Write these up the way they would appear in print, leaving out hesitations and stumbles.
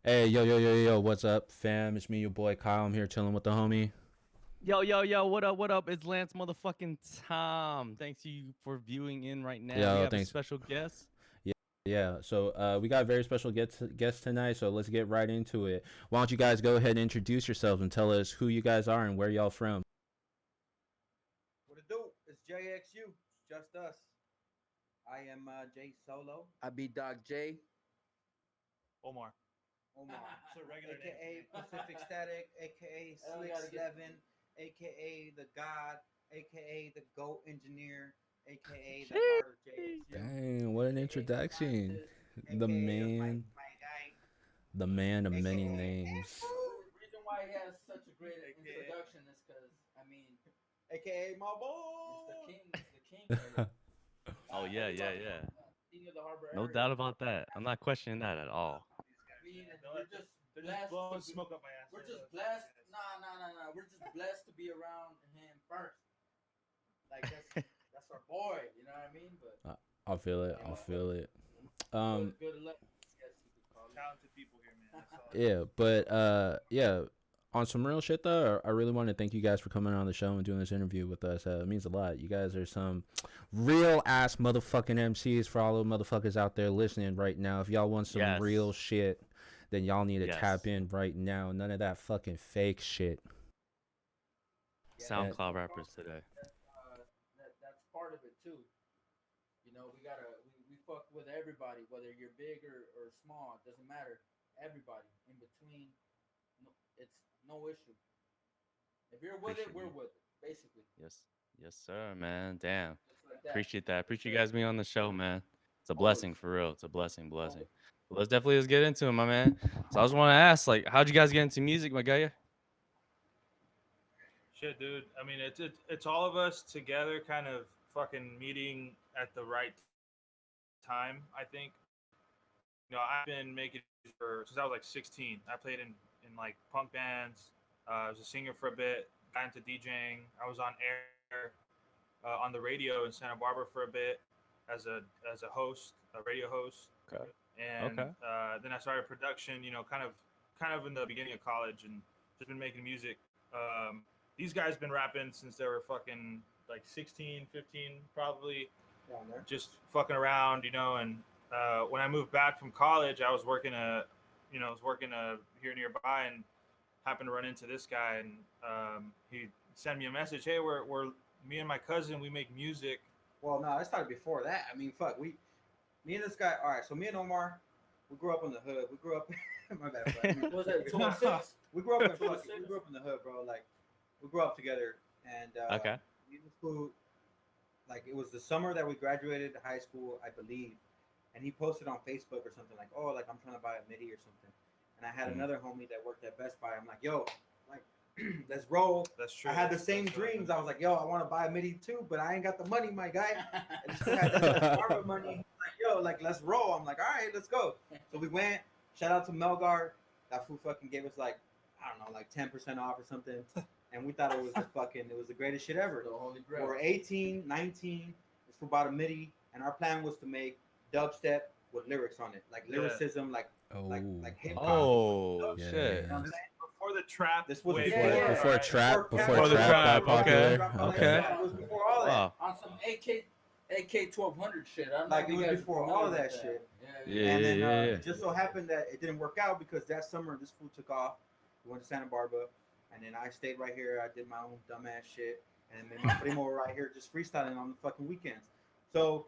Hey, yo, what's up, fam? It's me, your boy Kyle. I'm here chilling with the homie. Yo, what up, what up? It's Lance motherfucking Tom. Thanks you for viewing in right now. We Yo, have a thanks. special guest. Yeah, yeah. So we got a very special guest tonight. So let's get right into it. Why don't you guys go ahead and introduce yourselves and tell us who you guys are and where y'all from? What it do? It's JXU. It's just us. I am Jay Solo. I be Doc J. Omar. Omar, It's a regular aka name. Pacific Static, aka I don't Slick gotta get Slevin, aka the God, aka the Goat Engineer, aka the Sheesh. Heart of JXU, Dang, what an aka the introduction. Scientist, The aka the Mike man, My Guy, the man of many aka names. reason why he has such a great introduction is because aka my he's the boy. king. He's the king right here. Oh yeah, yeah, Everybody yeah. king of the harbor No area. doubt about that. I'm not questioning that at all. We're just They're just blessed blowing to be. smoke up my ass. We're just blessed. Nah. We're just blessed to be around him first. Like that's our boy. You know what I mean? But I, I feel it. I feel it. Um, good luck. Yes, you could call it. Talented people here, man. That's all. yeah, but yeah. On some real shit though, I really want to thank you guys for coming on the show and doing this interview with us. It means a lot. You guys are some real ass motherfucking MCs for all the motherfuckers out there listening right now. If y'all want some real Yes, shit, then y'all need to tap yes. in right now. None of that fucking fake shit. Yeah, And SoundCloud rappers today. That's part of it too. You know, we fuck with everybody, whether you're big or small, it doesn't matter. Everybody in between, no, it's no issue. If you're with it, Appreciate we're you. with it. Basically, Yes, yes, sir, man. Damn. just like that. Appreciate that. Appreciate you guys being on the show, man. It's a Always, blessing for real. It's a blessing, blessing. always. But let's get into it, my man. So I just want to ask, like, how'd you guys get into music, my guy? Shit, dude. I mean, it's all of us together, kind of fucking meeting at the right time. I think. I've been making music for since I was like 16. I played in like punk bands. I was a singer for a bit. Got into DJing. I was on air on the radio in Santa Barbara for a bit as a host, a radio host, Okay. and Okay. then I started production. Kind of in the beginning of college, and just been making music. These guys been rapping since they were fucking like 16, 15, probably Down there. just fucking around, and when I moved back from college, I was working here nearby, and happened to run into this guy, and he sent me a message. Hey, we're me and my cousin, we make music. Well, no, it started before that. I mean, fuck, me and this guy. All right, so me and Omar, we grew up in the hood. We grew up. My bad, bro. I didn't mean What was to that? say Two six. we grew up in Two fucking, we six. grew up in the hood, bro. Like we grew up together, and Okay. me and this fool, like it was the summer that we graduated high school, I believe, and he posted on Facebook or something like, "Oh, like I'm trying to buy a MIDI or something," and I had Mm. another homie that worked at Best Buy. I'm like, "Yo, like, let's roll." That's true. I had the same That's what I dreams. did. I was like, "Yo, I want to buy a MIDI too, but I ain't got the money, my guy." And this fool had the Marva money. He's like, "Yo, like let's roll." I'm like, "All right, let's go." So we went. Shout out to Melgar. That fool fucking gave us like I don't know, like 10% off or something. And we thought it was the greatest shit ever. The Holy We Grail. were 18, 19. This fool bought a MIDI, and our plan was to make dubstep with lyrics on it, like Yeah. lyricism, oh, like hip hop. okay. Oh Dubstep. shit. You know what I'm Yes. saying? Before the trap This was wave Yeah, before hit, yeah. Before right? trap, before Before the trap got trap, okay. popular. Okay. It was before all that. Wow. On some AK 1200 shit. I don't Like know it if was you guys before are all familiar of with that shit. Yeah, Yeah, yeah. And yeah, then yeah, yeah. it just so happened that it didn't work out because that summer this fool took off. We went to Santa Barbara, and then I stayed right here. I did my own dumbass shit, and then my primo were right here just freestyling on the fucking weekends. So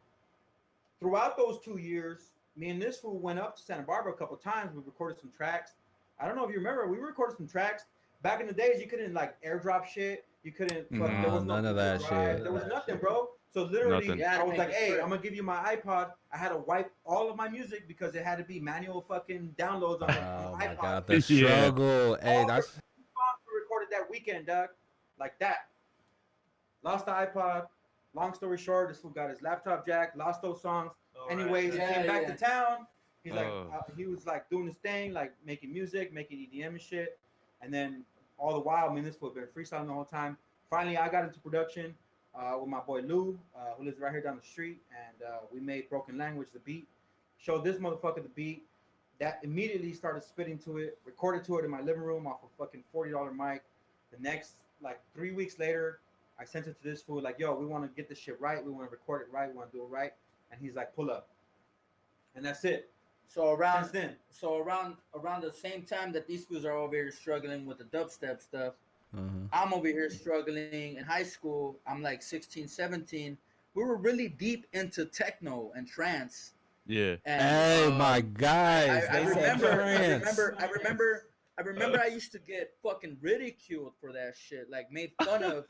throughout those 2 years, me and this fool went up to Santa Barbara a couple times. We recorded some tracks. I don't know if you remember, we recorded some tracks. Back in the days, you couldn't like airdrop shit. You couldn't fuck. There Nah, was no none of Google that Drive. shit. There was nothing, bro. So literally, Nothing. You had I to was make like, it "Hey, trip. I'm gonna give you my iPod." I had to wipe all of my music because it had to be manual fucking downloads on the Oh my iPod. god, the Yeah. struggle. Hey, All the that's songs we recorded that weekend, Doug, like that. Lost the iPod. Long story short, this fool got his laptop jacked. Lost those songs. All right. Anyways, he Yeah, came back yeah. to town. Oh. He was like doing his thing, like making music, making EDM and shit. And then all the while, me and this fool been freestyling the whole time. Finally, I got into production with my boy Lou, who lives right here down the street, and we made Broken Language the beat. Showed this motherfucker the beat. that immediately started spitting to it, recorded to it in my living room off a fucking $40 mic. The next, like 3 weeks later, I sent it to this fool, like, yo, we want to get this shit right. We want to record it right. We want to do it right. And he's like, pull up. And that's it. So around Since then. around the same time that these fools are over here struggling with the dubstep stuff, Uh-huh. I'm over here struggling in high school. I'm like 16, 17. We were really deep into techno and trance. Yeah. And Hey, my guys. I they said trance. I remember I used to get fucking ridiculed for that shit, like made fun of.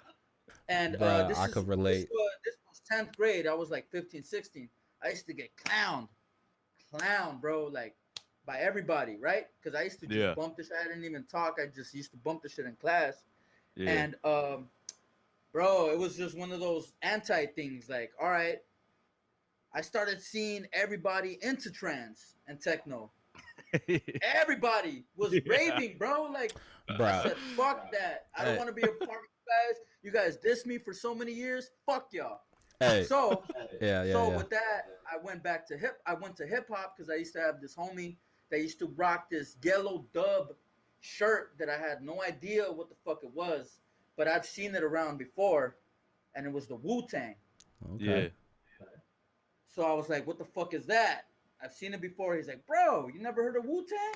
And Bruh, I could relate. This was 10th grade. I was like 15, 16. I used to get clowned, bro, like by everybody, right? Because I used to just bump the shit. I didn't even talk. I just used to bump the shit in class. Yeah. And bro, it was just one of those anti things. Like, all right, I started seeing everybody into trance and techno. Everybody was raving, bro. Like, I Bruh. said, fuck that. I don't want to be a part of you guys. You guys dissed me for so many years. Fuck y'all. Hey. So, Yeah. with that, I went to hip hop because I used to have this homie that used to rock this yellow dub shirt that I had no idea what the fuck it was, but I've seen it around before, and it was the Wu-Tang. Okay. Yeah. So I was like, what the fuck is that? I've seen it before. He's like, bro, you never heard of Wu-Tang?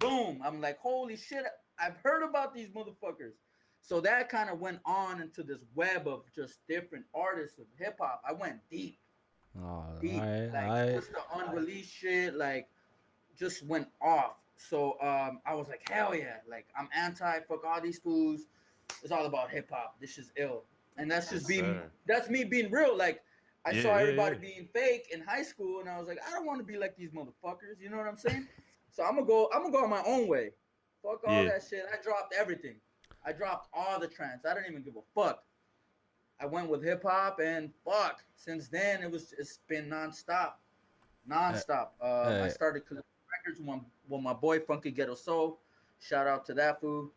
Boom. I'm like, holy shit, I've heard about these motherfuckers. So that kind of went on into this web of just different artists of hip hop. I went deep. Deep. Just the unreleased shit, like, just went off. So I was like, hell yeah. Like, I'm anti, fuck all these fools. It's all about hip hop. This is ill. And that's just that's me being real. Like, I saw everybody being fake in high school, and I was like, I don't want to be like these motherfuckers. You know what I'm saying? So I'm gonna go on my own way. Fuck all that shit. I dropped everything. I dropped all the trance. I didn't even give a fuck. I went with hip hop, and fuck. Since then, it's been nonstop. I started collecting records with my boy Funky Ghetto Soul. Shout out to that fool.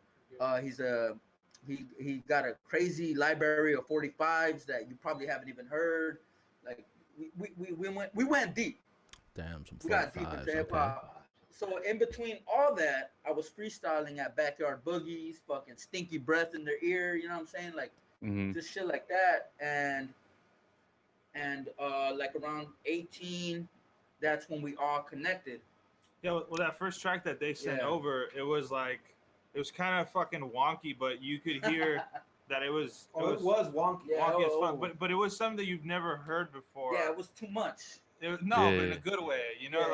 He got a crazy library of 45s that you probably haven't even heard. Like, we went deep. Damn, some 45s. We got deep into hip hop. So in between all that, I was freestyling at backyard boogies, fucking stinky breath in their ear. You know what I'm saying? Like, just shit like that. And like around 18, that's when we all connected. Yeah, well, that first track that they sent over, it was kind of fucking wonky, but you could hear that it was wonky. Wonky as fuck, but it was something that you've never heard before. Yeah, it was too much. But in a good way, you know,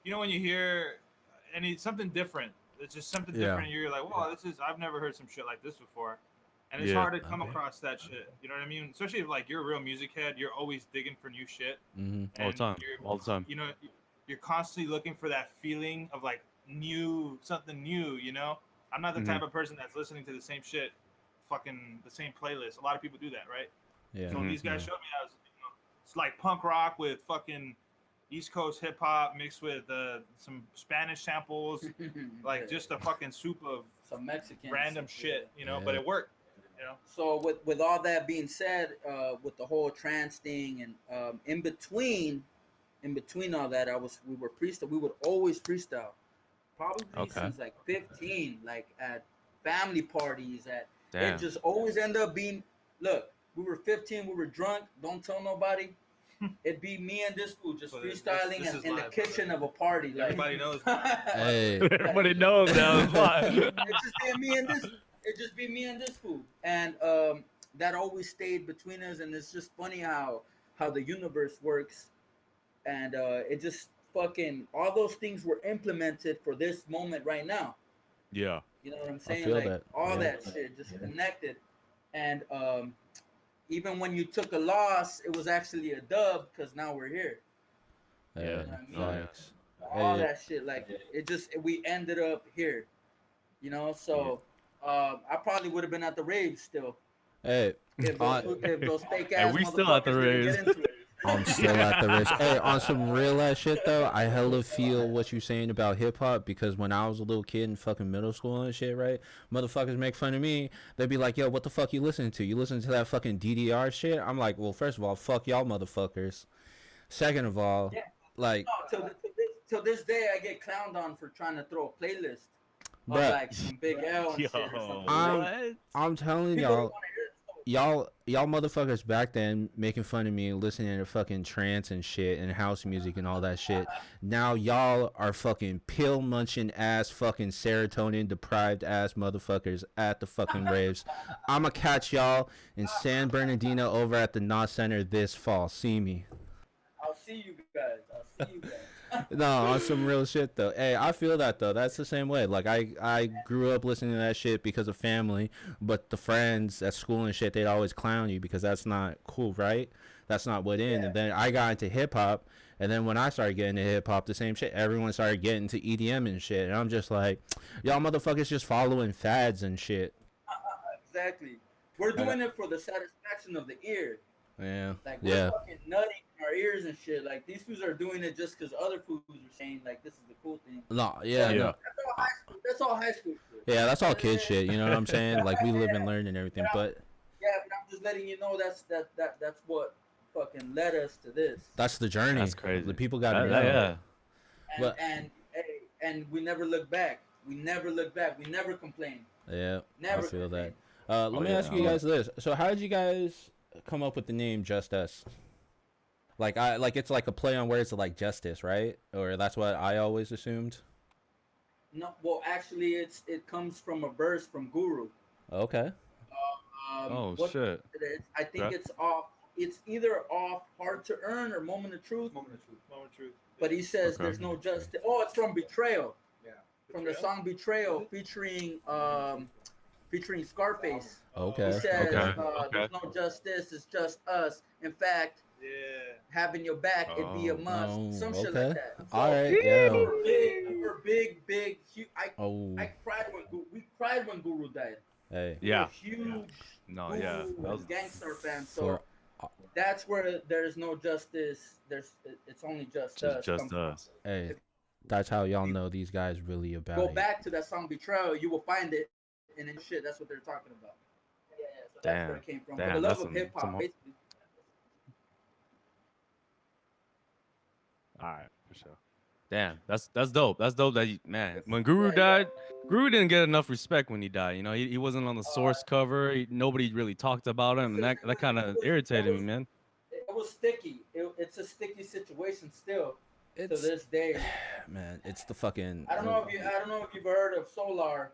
you know, when you hear something different, it's just something different. And you're like, wow, I've never heard some shit like this before. And it's hard to come across that shit. You know what I mean? Especially if, like, you're a real music head, you're always digging for new shit. Mm-hmm. All the time. You know, you're constantly looking for that feeling of, like, something new, you know? I'm not the type of person that's listening to the same shit, fucking the same playlist. A lot of people do that, right? Yeah. So when these guys showed me, I was, it's like punk rock with fucking East Coast hip hop mixed with some Spanish samples, like just a fucking soup of some Mexican random shit, you know. But it worked, you know. So with all that being said, with the whole trance thing, and in between all that, we would always freestyle, probably since like 15, like at family parties, it just always end up being, look, we were 15, we were drunk, don't tell nobody. It'd be me and this fool just freestyling in the kitchen of a party. Like, everybody knows. Hey, everybody knows now. It just be me and this fool, and that always stayed between us. And it's just funny how the universe works, and it just fucking all those things were implemented for this moment right now. Yeah, you know what I'm saying? I feel like that. All that shit just connected, and even when you took a loss, it was actually a dub because now we're here. Yeah, you know what I mean? All that shit, like we ended up here, you know. So I probably would have been at the raves still. Hey, if those fake ass we still at the raves. I'm still at the raves. Hey, on some real ass shit though, I hella feel what you're saying about hip hop, because when I was a little kid in fucking middle school and shit, right? Motherfuckers make fun of me. They'd be like, yo, what the fuck you listening to? You listen to that fucking DDR shit? I'm like, well, first of all, fuck y'all motherfuckers. Second of all, like, till this day, I get clowned on for trying to throw a playlist of Bruh. like some Big L and shit or something. I'm- I'm telling People don't y'all, want to hear this stuff. y'all motherfuckers back then making fun of me listening to fucking trance and shit and house music and all that shit. Now y'all are fucking pill munching ass fucking serotonin deprived ass motherfuckers at the fucking raves. I'ma catch y'all in San Bernardino over at the Knot Center this fall. See me. I'll see you guys. No, on some real shit though. Hey, I feel that though. That's the same way. Like I grew up listening to that shit because of family, but the friends at school and shit, they'd always clown you because that's not cool, right? That's not what in. Yeah. And then I got into hip hop, and then when I started getting into hip hop, the same shit. Everyone started getting into EDM and shit, and I'm just like, y'all motherfuckers just following fads and shit. Exactly. We're doing it for the satisfaction of the ear. Yeah. Like we're fucking nutting in our ears and shit. Like these fools are doing it just because other fools are saying like this is the cool thing. No. Yeah. No. That's all high school shit. Yeah, that's all kid shit. You know what I'm saying? Like we live and learn and everything, but. Yeah, but I'm just letting you know that's what fucking led us to this. That's the journey. That's crazy. The people got to know. Yeah. And we never look back. We never look back. We never complain. Yeah, Never I feel complain. that. Let me ask you guys this. So how did you guys come up with the name JUSTXUS? Like it's like a play on words like justice, right? Or that's what I always assumed. No, well, actually, it comes from a verse from Guru. Okay. Shit. I think Okay. it's off. It's either off Hard to Earn or Moment of Truth. Moment of truth. Moment of truth. But he says Okay. there's no justice. Oh, it's from Betrayal. Yeah. From the song Betrayal, featuring Scarface. Okay. He says Okay. there's no justice. It's just us. In fact, Yeah. having your back, it'd be a must. Oh, Some shit okay. like that. So, All right. Yeah. we're big. Oh. I cried we cried when Guru died. Hey. Yeah. We're huge. No, Guru yeah. That was gangster fans. So For that's where there's no justice. It's only just us. just us. hey, that's how y'all know these guys really about Go it. back to that song Betrayal. You will find it, and then shit. That's what they're talking about. Yeah. So that's where it came from. For Damn, the love that's of hip hop, some- basically. All right, for sure. Damn, that's dope. That's dope. Man, when Guru died, Guru didn't get enough respect when he died. You know, he wasn't on the source cover. Nobody really talked about him, and that kind of irritated me, man. It was sticky. It's a sticky situation still to It's this day. man, it's the fucking. I don't know if you've heard of Solar.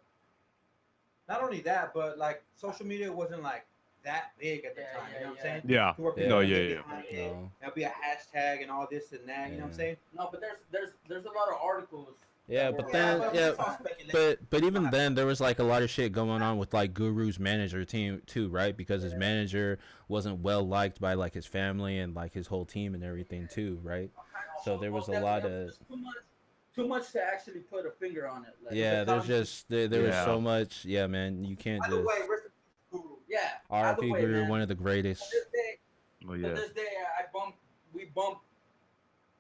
Not only that, but like social media wasn't like that big at the time. You know what I'm saying? Yeah. To where people No, could yeah, get yeah. behind it. No. There'll be a hashtag and all this and that. You know what I'm saying? No, but there's a lot of articles. Yeah, but then but yeah, it's all speculation. but even then there was like a lot of shit going on with like Guru's manager team too, right? Because his manager wasn't well liked by like his family and like his whole team and everything too, right? So there was a lot of Too much to actually put a finger on it. Like, yeah. There's just there was Yeah. so much. Yeah, man, you can't By the just. way, rest in peace, Guru. Yeah. R.I.P. way, Guru, man. one of the greatest. To this day, Oh to yeah. this day, we bump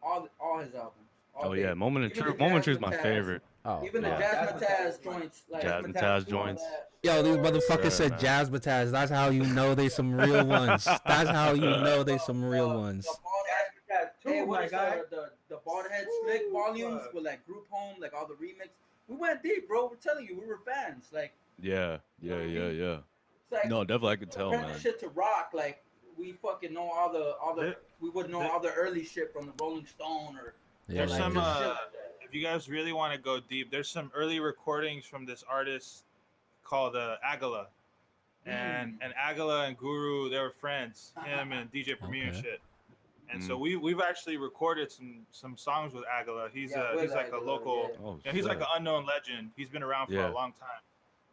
all his albums. all Oh day. yeah. Moment of Even Truth. the Moment of Truth is Jazzmatazz. my favorite. Oh, Even the yeah. Jazzmatazz joints, like Jazzmatazz joints. yo, these motherfuckers Yeah, said man. Jazzmatazz. That's how you know they some real ones. That's how you know they some real ones. The bald head, Two, hey, what my is guy. the bald head slick volumes fuck. with like Group Home, like all the remix. We went deep, bro. We're telling you, we were fans. Like, Yeah. it's like No, definitely I could tell, comparing man. shit to rock, like we fucking know all the we would know all the early shit from the Rolling Stone or Yeah, There's like some, this. shit like that. If you guys really want to go deep, there's some early recordings from this artist called Agala. And Agala and Guru, they were friends, him and DJ Premier and Okay. shit. And so we've actually recorded some songs with Agala. He's with like a Agala, local, yeah. Oh, yeah, he's like shit. an unknown legend. He's been around for Yeah. a long time.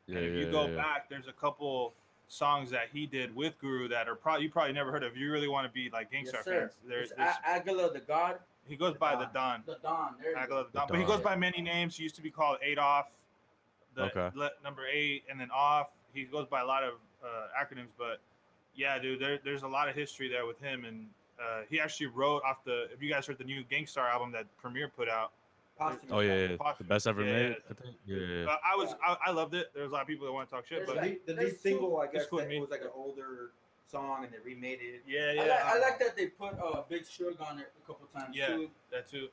Yeah, And if you go back, there's a couple songs that he did with Guru that are you probably never heard of. If you really want to be like Yes, Gangstar sir. fans, there's It's Agala the God, he goes by the Don. the Don. There you Agala go. the Don. The But he Don. goes by many names. He used to be called Adolf, Okay. number 8, and then Off. He goes by a lot of acronyms, but yeah, dude, there's a lot of history there with him, and he actually wrote off if you guys heard the new Gangstar album that Premier put out. Posthumous. Oh yeah. The Posthumous. best ever Yeah, made. yeah. I think. Yeah. I loved it. There's a lot of people that want to talk shit, The but lead single, I guess, cool with that me. it was like an older song and they remade it. yeah, I like that they put Big Suge on it a couple times Yeah. too. that too.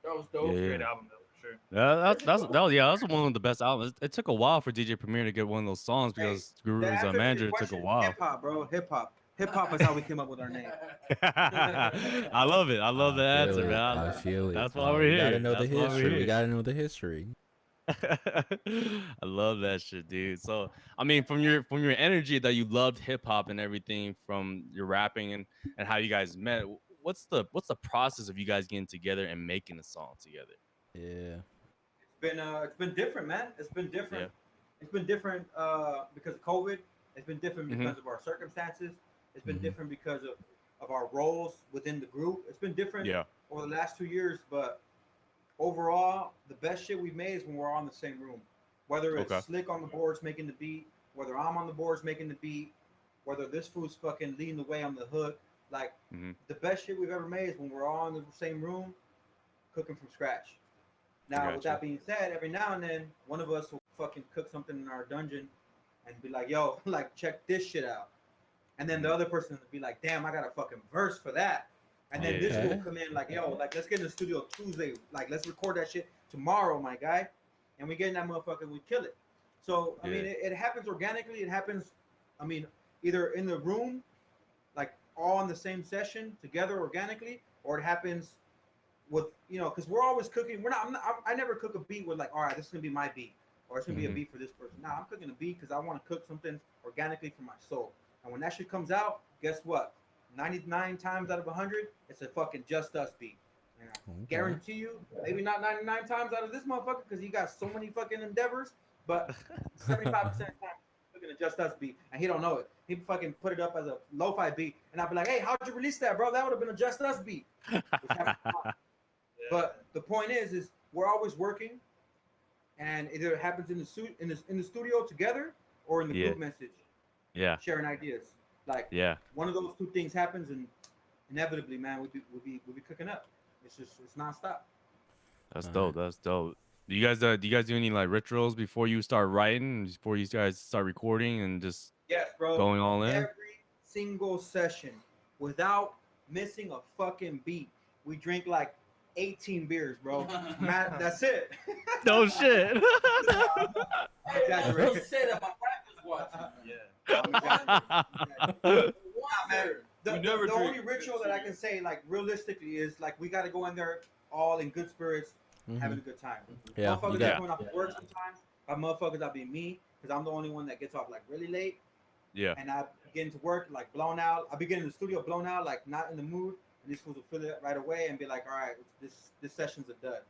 That was dope. Yeah. Great album though, for sure. Yeah, that's one of the best albums. It took a while for DJ Premier to get one of those songs Hey, because to Guru's answer your manager took a question, while. hip hop, bro, hip hop. Hip hop is how we came up with our name. I love it. I love the I answer, feel it. man. I feel it. That's why we're We gotta here. know the That's why we're history. We here. gotta know the history. I love that shit, dude. So I mean, from your energy that you loved hip hop and everything, from your rapping and how you guys met, what's the process of you guys getting together and making a song together? Yeah. It's been different, man. It's been different. Yeah. It's been different because of COVID. It's been different Mhm. because of our circumstances. It's been Mhm. different because of our roles within the group. It's been different Yeah. over the last 2 years, but overall, the best shit we've made is when we're all in the same room. Whether it's Okay. Slick on the boards making the beat, whether I'm on the boards making the beat, whether this fool's fucking leading the way on the hook. Like, Mhm. the best shit we've ever made is when we're all in the same room cooking from scratch. Now, with Gotcha. that being said, every now and then, one of us will fucking cook something in our dungeon and be like, yo, like, check this shit out. And then the other person will be like, damn, I got a fucking verse for that. And then this Okay. will come in like, yo, like, let's get in the studio Tuesday. Like, let's record that shit tomorrow, my guy. And we get in that motherfucker and we kill it. So, I mean, Yeah. it happens organically. It happens, I mean, either in the room, like, all in the same session together organically, or it happens with, because we're always cooking. I never cook a beat with like, all right, this is gonna be my beat, or it's gonna be a Mhm. beat for this person. Nah, I'm cooking a beat because I want to cook something organically for my soul. And when that shit comes out, guess what? 99 times out of 100, it's a fucking Just Us beat. And I Okay. guarantee you, maybe not 99 times out of this motherfucker because he got so many fucking endeavors, but 75% of the time, looking at Just Us beat, and he don't know it. He fucking put it up as a lo-fi beat, and I'd be like, hey, how'd you release that, bro? That would have been a Just Us beat. Which happens a lot. But the point is we're always working, and either it happens in the studio together or in the Yeah. group message, Yeah. sharing ideas. Like, Yeah. one of those two things happens, and inevitably, man, we'll be cooking up. It's nonstop. That's All dope. right. That's dope. Do you guys do any like rituals before you start writing, before you guys start recording and just Yes, bro. going all in? Every single session, without missing a fucking beat, we drink like 18 beers, bro. Matt, that's it. No shit. Hey, Exaggerate. don't say that. My wife is watching. Yeah. I'm exaggerating. Nah, man. Wonder. The never only drink. ritual that I can say, like, realistically, is like we got to go in there all in good spirits, having a good time. Yeah, you Motherfuckers got- that coming off work sometimes, but motherfuckers that be me, because I'm the only one that gets off like really late, Yeah. and I get into work like blown out. I be getting in the studio blown out, like not in the mood, and these fools will feel it right away and be like, all right, this session's a dud.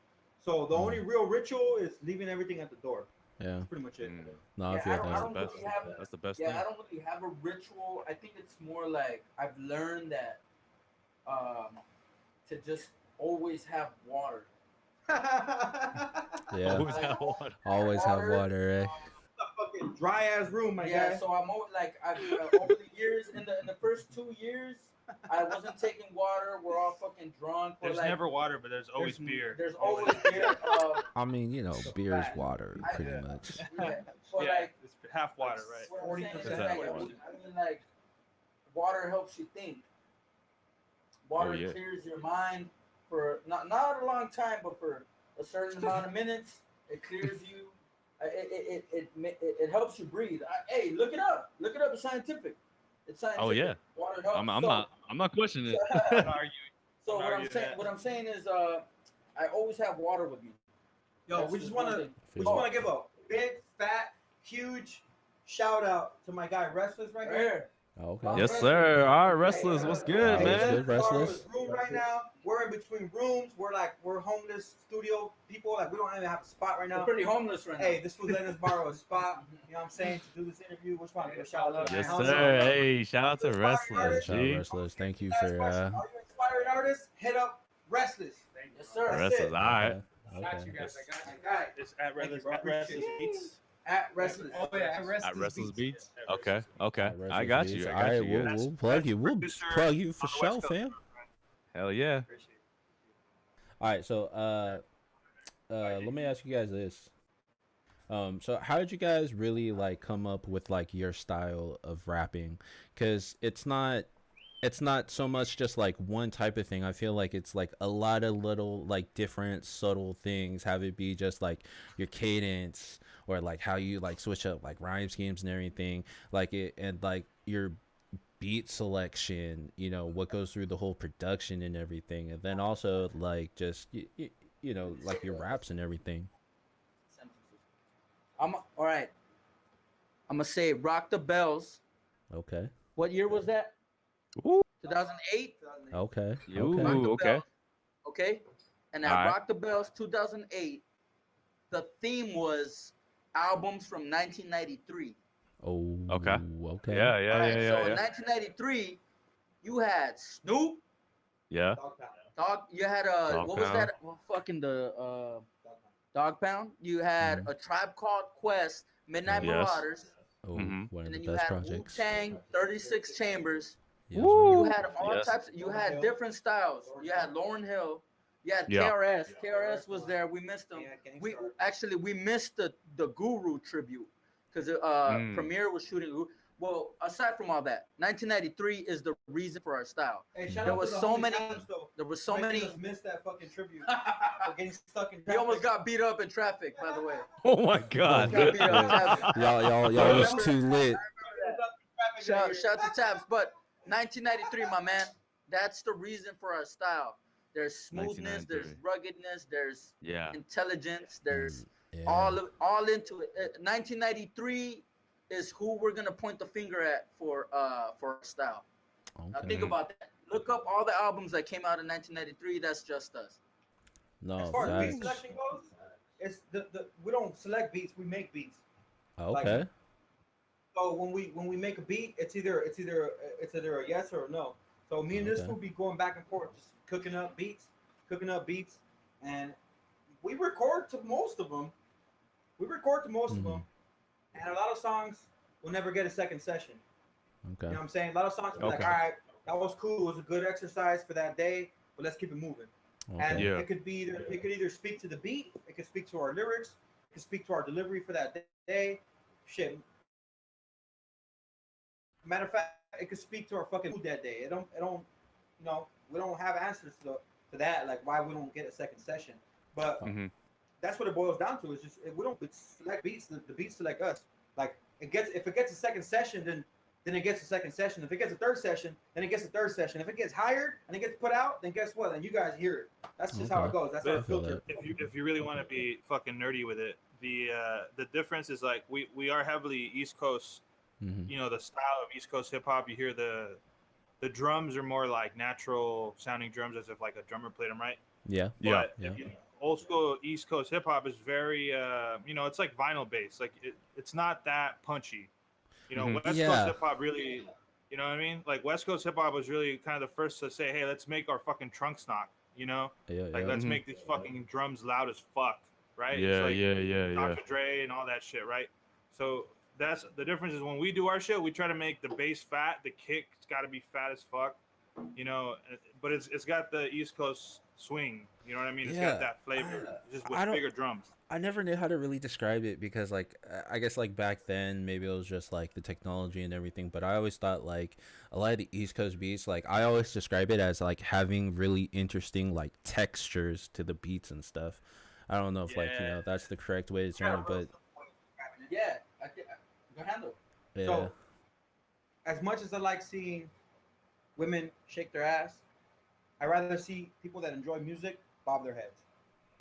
So the only real ritual is leaving everything at the door. Yeah. That's pretty much it. No, I Yeah, feel I don't that. best. really have. That's the best Yeah, thing. I don't really have a ritual. I think it's more like I've learned that to just always have water. Yeah. Always have water. Always have water, eh? Fucking dry ass room, my Yeah, guy. so I'm like I've over the years in the first 2 years, I wasn't taking water. We're all fucking drunk. We're There's like, never water, but there's always beer. There's always beer. I mean, beer is water, pretty Yeah. much. Yeah, but Yeah, like it's half water, right? what I'm saying is 40% like, water. I mean, like, water helps you think. Water yeah. clears your mind for not a long time, but for a certain amount of minutes. It clears you. It helps you breathe. Hey, look it up. Look it up. It's scientific. It's scientific. Oh yeah. Water helps. I'm not questioning it. I'm not arguing. So I'm what I'm arguing saying, that. what I'm saying is, I always have water with me. Yo, That's we just one want to thing. we just want to give a big, fat, huge shout out to my guy Restless right Right here. here. Okay. Yes, sir. All right, wrestlers, what's good, Hey, man? good, Restless. Borrow his room right now. We're in between rooms. We're homeless studio people. Like, we don't even have a spot right We're now. pretty homeless right now. Hey, this was letting us borrow a spot. You know what I'm saying? To do this interview. Which one? Give a shout out. Yes, How's sir. it? Hey, shout out to Inspired wrestlers. artist. Shout out G. Restless. Thank you Last for question. Are you an inspired artist? Hit up Restless. Yes, sir. That's Wrestlers. it. All right. Okay. My guy. It's at Thank you, Restless, bro. at Restless Appreciate it. Beats. At Restless. Oh yeah, at Restless, At Wrestlers Beats. Yeah, Okay. Okay. Alright, I Restless got Beats. you. I All got right, you. we'll, Guys. we'll plug you. We'll Producer plug you for on the sure, West Coast. fam. Hell yeah. Appreciate it. All right, so let me ask you guys this. So how did you guys really like come up with like your style of rapping? Because it's not it's not so much just like one type of thing. I feel like it's like a lot of little like different subtle things. Have it be just like your cadence or like how you like switch up like rhyme schemes and everything. Like it and like your beat selection, you know, what goes through the whole production and everything. And then also like just you know, like your raps and everything. All right. I'm gonna say "Rock the Bells." Okay. What year was that? Ooh, 2008. Okay. ooh, Okay. Rock the okay. Bells. Okay. And All at right. Rock the Bells 2008, the theme was albums from 1993. Oh, Okay. okay. Yeah, yeah, All right. yeah, So yeah, in yeah. 1993, you had Snoop Yeah. Dog. You had Dog what was Pound. that? Well, fucking the Dog Pound. You had Mhm. A Tribe Called Quest, Midnight Oh, Yes. Marauders, oh, Mm-hmm. one of and the then you best had Wu projects. Tang, 36 Chambers. Yes, You sir. Woo. had all Yes. types. You had different styles. You had Lauryn Hill. You had Yeah. KRS. KRS was there. We missed him. We missed the Guru tribute because Mm. Premiere was shooting. Well, aside from all that, 1993 is the reason for our style. Hey, shout There out was to the so homie many. Tabs, though, There was for so making many. us miss that fucking tribute. For getting stuck in He traffic. almost got beat up in traffic, by the way. Oh my Almost God. got beat up. Tabs. Y'all was too lit. Shout to Tabs. But 1993, my man, that's the reason for our style. There's smoothness, there's 1993. ruggedness, there's Yeah. intelligence, there's Yeah. all into it. 1993 is who we're gonna point the finger at for our style. Now Okay. think about that. Look up all the albums that came out in 1993. That's just us. No, As far as beat facts. selection goes, it's the we don't select beats, we make beats. Okay. So when we make a beat, it's either a yes or a no. So me and this Okay. will be going back and forth, just cooking up beats, and we record to most of them. Mhm. And a lot of songs will never get a second session. You Okay. know what I'm saying? A lot of songs will be like, Okay. all right, that was cool, it was a good exercise for that day, but let's keep it moving. And Okay. Yeah. it could either speak to the beat, it could speak to our lyrics, it could speak to our delivery for that day. Shit. Matter of fact, it could speak to our fucking mood that day. We don't have answers to that, like why we don't get a second session. But Mm-hmm. that's what it boils down to. It's just we don't select beats. The beats select us. Like if it gets a second session, then it gets a second session. If it gets a third session, then it gets a third session. If it gets hired and it gets put out, then guess what? Then you guys hear it. That's just how it Okay. goes. That's But our filter. if you really want to be fucking nerdy with it, the difference is like we are heavily East Coast. Mhm. You know, the style of East Coast hip hop. You hear the drums are more like natural sounding drums, as if like a drummer played them, right? Yeah. Yeah. But Yeah. old school East Coast hip hop is very it's like vinyl based. Like it's not that punchy. You know, Mhm. West Coast Yeah. hip hop really, you know what I mean? Like West Coast hip hop was really kind of the first to say, hey, let's make our fucking trunks knock. You know, Yeah. like Yeah. let's Mhm. make these fucking drums loud as fuck, right? It's Yeah. like Yeah. Yeah. Yeah. Dr. Dre and all that shit, right? So that's the difference is when we do our shit, we try to make the bass fat, the kick's got to be fat as fuck, you know, but it's got the East Coast swing, you know what I mean? It's got Yeah. that flavor, just with I don't. bigger drums. I never knew how to really describe it because, like, I guess like back then maybe it was just like the technology and everything. But I always thought like a lot of the East Coast beats, like I always describe it as like having really interesting like textures to the beats and stuff. I don't know if like Yeah. that's the correct way to term it, but Yeah, I can handle. yeah. So as much as I like seeing women shake their ass, I rather see people that enjoy music bob their heads.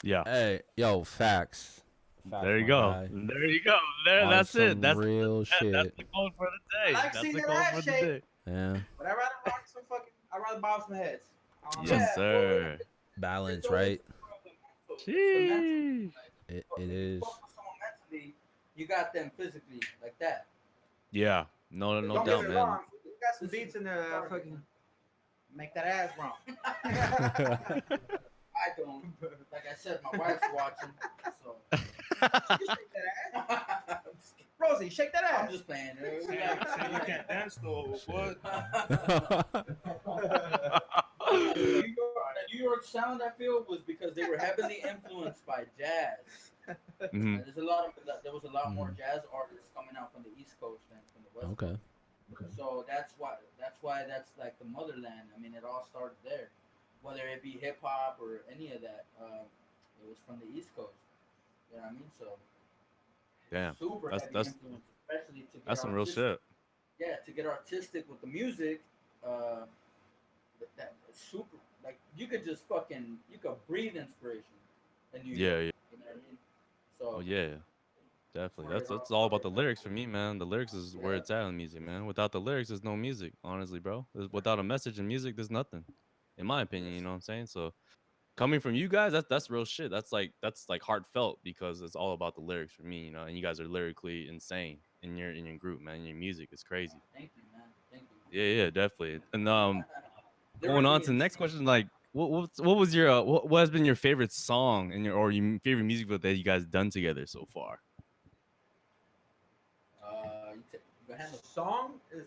Yeah. Hey, yo, facts. There you my go. guy. There you go. There. On That's it. some That's real that's shit. the code for the I day. like That's seeing the their code ass for the shake. day. Yeah, But I'd rather bob some heads. I don't know. Yes, Yeah, sir. balance, right? It's the mental. Sheesh. It If you is. fuck with someone mentally, you got them physically like that. Yeah. No Don't doubt, get me man. wrong. We got some beats in there that fucking make that ass wrong. I don't. Like I said, my wife's watching, so You shake that ass. Rosie, shake that I'm ass. just playing. Say you can't dance though, what? The New York sound, I feel, was because they were heavily influenced by jazz. Mhm. There was a lot more jazz artists coming out from the East Coast than from the West Okay. Coast. So that's that's why that's like the motherland. I mean, it all started there, whether it be hip hop or any of that. It was from the East Coast. You know what I mean? So Damn, super that's heavy that's influence, especially to get that's some real artistic. shit. Yeah, to get artistic with the music. That super like you could just fucking you could breathe inspiration in New Yeah, York. yeah. You know what I mean? So Oh yeah, definitely. where it all That's all about started. the lyrics for me, man. The lyrics is where Yeah. it's at in music, man. Without the lyrics, there's no music. Honestly, bro. Without a message in music, there's nothing. In my opinion, you know what I'm saying? So coming from you guys, that's real shit. That's like heartfelt because it's all about the lyrics for me, you know. And you guys are lyrically insane in your group, man. Your music is crazy. Thank you, man. Thank you. Yeah, yeah, definitely. And going on Lyrically to the next insane. question, like, what was your what has been your favorite song and your favorite music video that you guys done together so far? Go ahead. Song is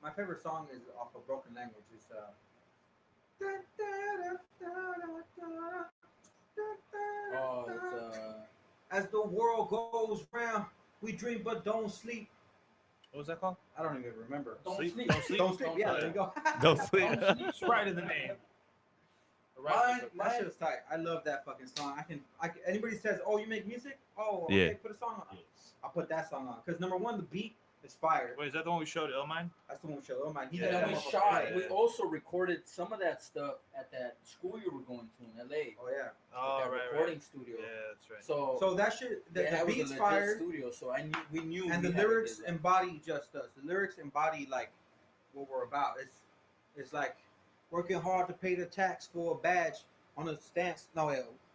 my favorite song is off of Broken Language. It's Oh, it's as the world goes round, we dream but don't sleep. What was that called? I don't even remember. Don't Sleep. Sleep. Don't sleep. Don't sleep. Yeah, there you go. Don't sleep. Don't Sleep. It's right in the name. That shit was tight. I love that fucking song. I can. Anybody says, "Oh, you make music?" Oh, okay, Yeah. put a song on. I'll put that song on because number one, the beat is fire. Wait, is that the one we showed Illmind? That's the one we showed. Oh my, he Yeah, did And that then we motherfucker shot. right. We also recorded some of that stuff at that school you were going to in LA. Oh yeah. Oh, that right, recording right. studio. Yeah, that's right. So that shit. yeah, The it was a beat's legit fire, studio. So we knew. and we the had to lyrics get that. embody JUSTXUS. The lyrics embody like what we're about. It's like working hard to pay the tax for a badge on a stance. No,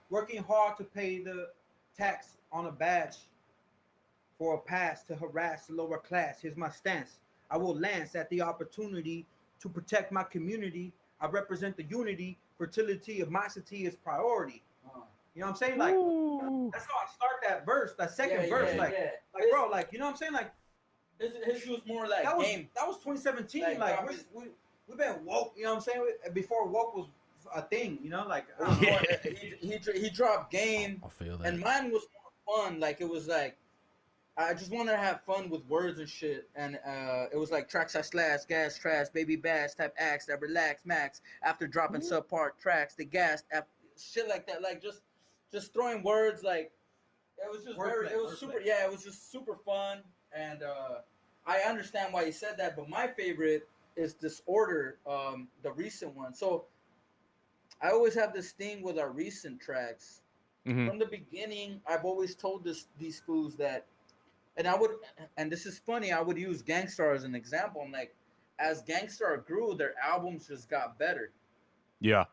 working hard to pay the tax on a badge for a pass to harass the lower class. Here's my stance. I will lance at the opportunity to protect my community. I represent the unity. Fertility of my city is priority. You know what I'm saying? Like Ooh. that's how I start that verse, that second Yeah, verse. yeah, like, yeah. like bro, like you know what I'm saying? Like His was more like that was game. 2017. Like, Like dropping- we've been woke. You know what I'm saying? Before woke was a thing. You know, like It was more, he dropped game, I feel that. and mine was more fun. Like it was like I just wanted to have fun with words and shit, and it was like tracks I slash, gas, trash, baby bass type acts that relax max after dropping subpart tracks, they gassed after, shit like that. Like just throwing words. Like it was just Wordplay, it was wordplay. super. Yeah, it was just super fun, and I understand why you said that. But my favorite is Disorder, the recent one. So I always have this thing with our recent tracks. Mhm. From the beginning, I've always told these fools that, and this is funny, I would use Gangstar as an example. I'm like, as Gangstar grew, their albums just got better. Yeah,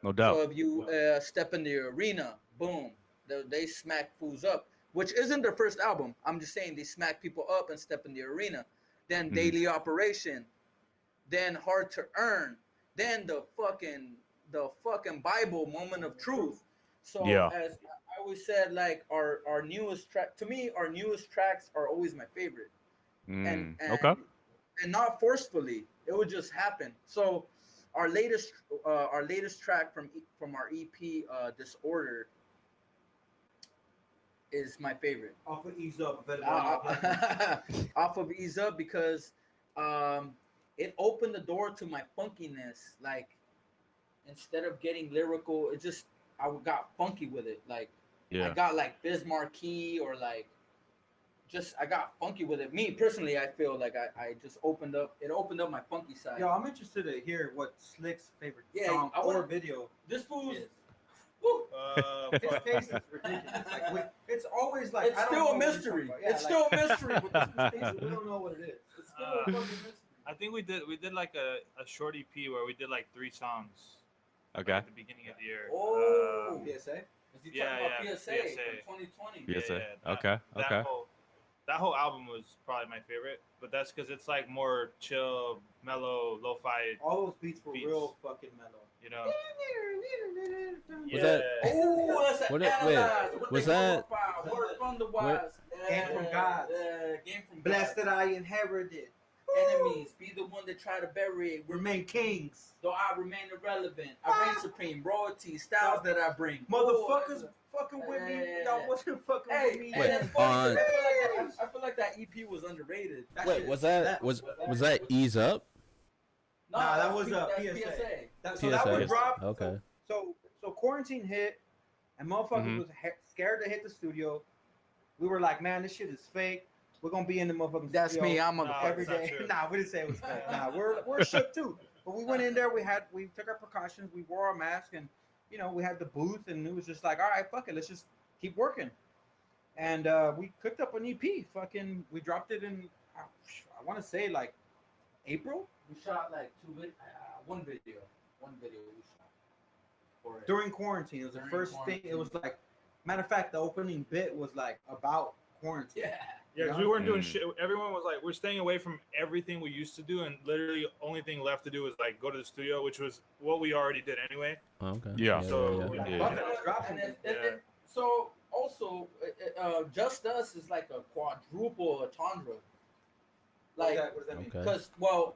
no doubt. So if you step in the arena, boom, they smack fools up, which isn't their first album. I'm just saying they smack people up and step in the arena. Then Daily Operation, then Hard to Earn, then the fucking Bible, Moment of Truth. So Yeah. as I always said, like our newest track, to me, our newest tracks are always my favorite. And Okay. and not forcefully, it would just happen. So our latest track from our EP, Disorder, is my favorite. off of Ease Up. Available on all platforms. Off of Ease Up, because it opened the door to my funkiness. Like instead of getting lyrical, I got funky with it. Like Yeah. I got like Bismarcky, or like I got funky with it. Me personally, I feel like I just opened up my funky side. Yo, I'm interested to hear what Slick's favorite Yeah, song I or wanna- video This fool's is. woo, His face is ridiculous. Like it's always like it's I don't still know a what you're mystery. talking about. Yeah, It's like, still a mystery with this his face. face, we don't know what it is. It's still Uh, a fucking mystery. I think we did like a short EP where we did like 3 songs. Okay. At the beginning of the year. Oh. PSA. Is he Yeah, talking about yeah, PSA, PSA. from 2020? PSA. that- Okay, okay. That whole album was probably my favorite, but that's because it's like more chill, mellow, lo-fi. All those beats were Beats. real fucking mellow. You know. Was that- Oh, that's an What it- analyze. wait, What was they that- profile, word from the wise. Game from God. Game from Blessed God. that I inherited. Enemies, be the one that try to bury it. Remain kings. Though I remain irrelevant. I reign supreme. Royalty, styles that I bring. Motherfuckers fucking with me. Yeah. Y'all wasn't fucking Hey, with me. and Wait, that's funny, 'cause on- I feel like that EP was underrated. That Wait, shit- was that Ease Up? Nah, that was that's PSA. PSA. So that was PSA. dropped. Okay. So quarantine hit, and motherfuckers Mhm. was scared to hit the studio. We were like, man, this shit is fake. We're gonna be in the motherfucking That's studio me. I'm Nah, motherfucker. every it's not day. true. Nah, we didn't say it was fake. Nah, we're shook too. But we went in there. We took our precautions. We wore our mask, and we had the booth, and it was just like, all right, fuck it, let's just keep working. And we cooked up an EP. Fucking, we dropped it in. I want to say like April We shot like one video. One video we shot for it. during quarantine. It was the During first thing. It quarantine. was like, matter of fact, the opening bit was like about quarantine. Yeah. Yeah, because You we know? weren't doing Mm. shit. Everyone was like, we're staying away from everything we used to do, and literally only thing left to do was like go to the studio, which was what we already did anyway. Oh, okay. Yeah. So- Like, Yeah. fuck it, let's drop And something. so also, Just Us is like a quadruple entendre. Like, What does that mean? Okay. because well,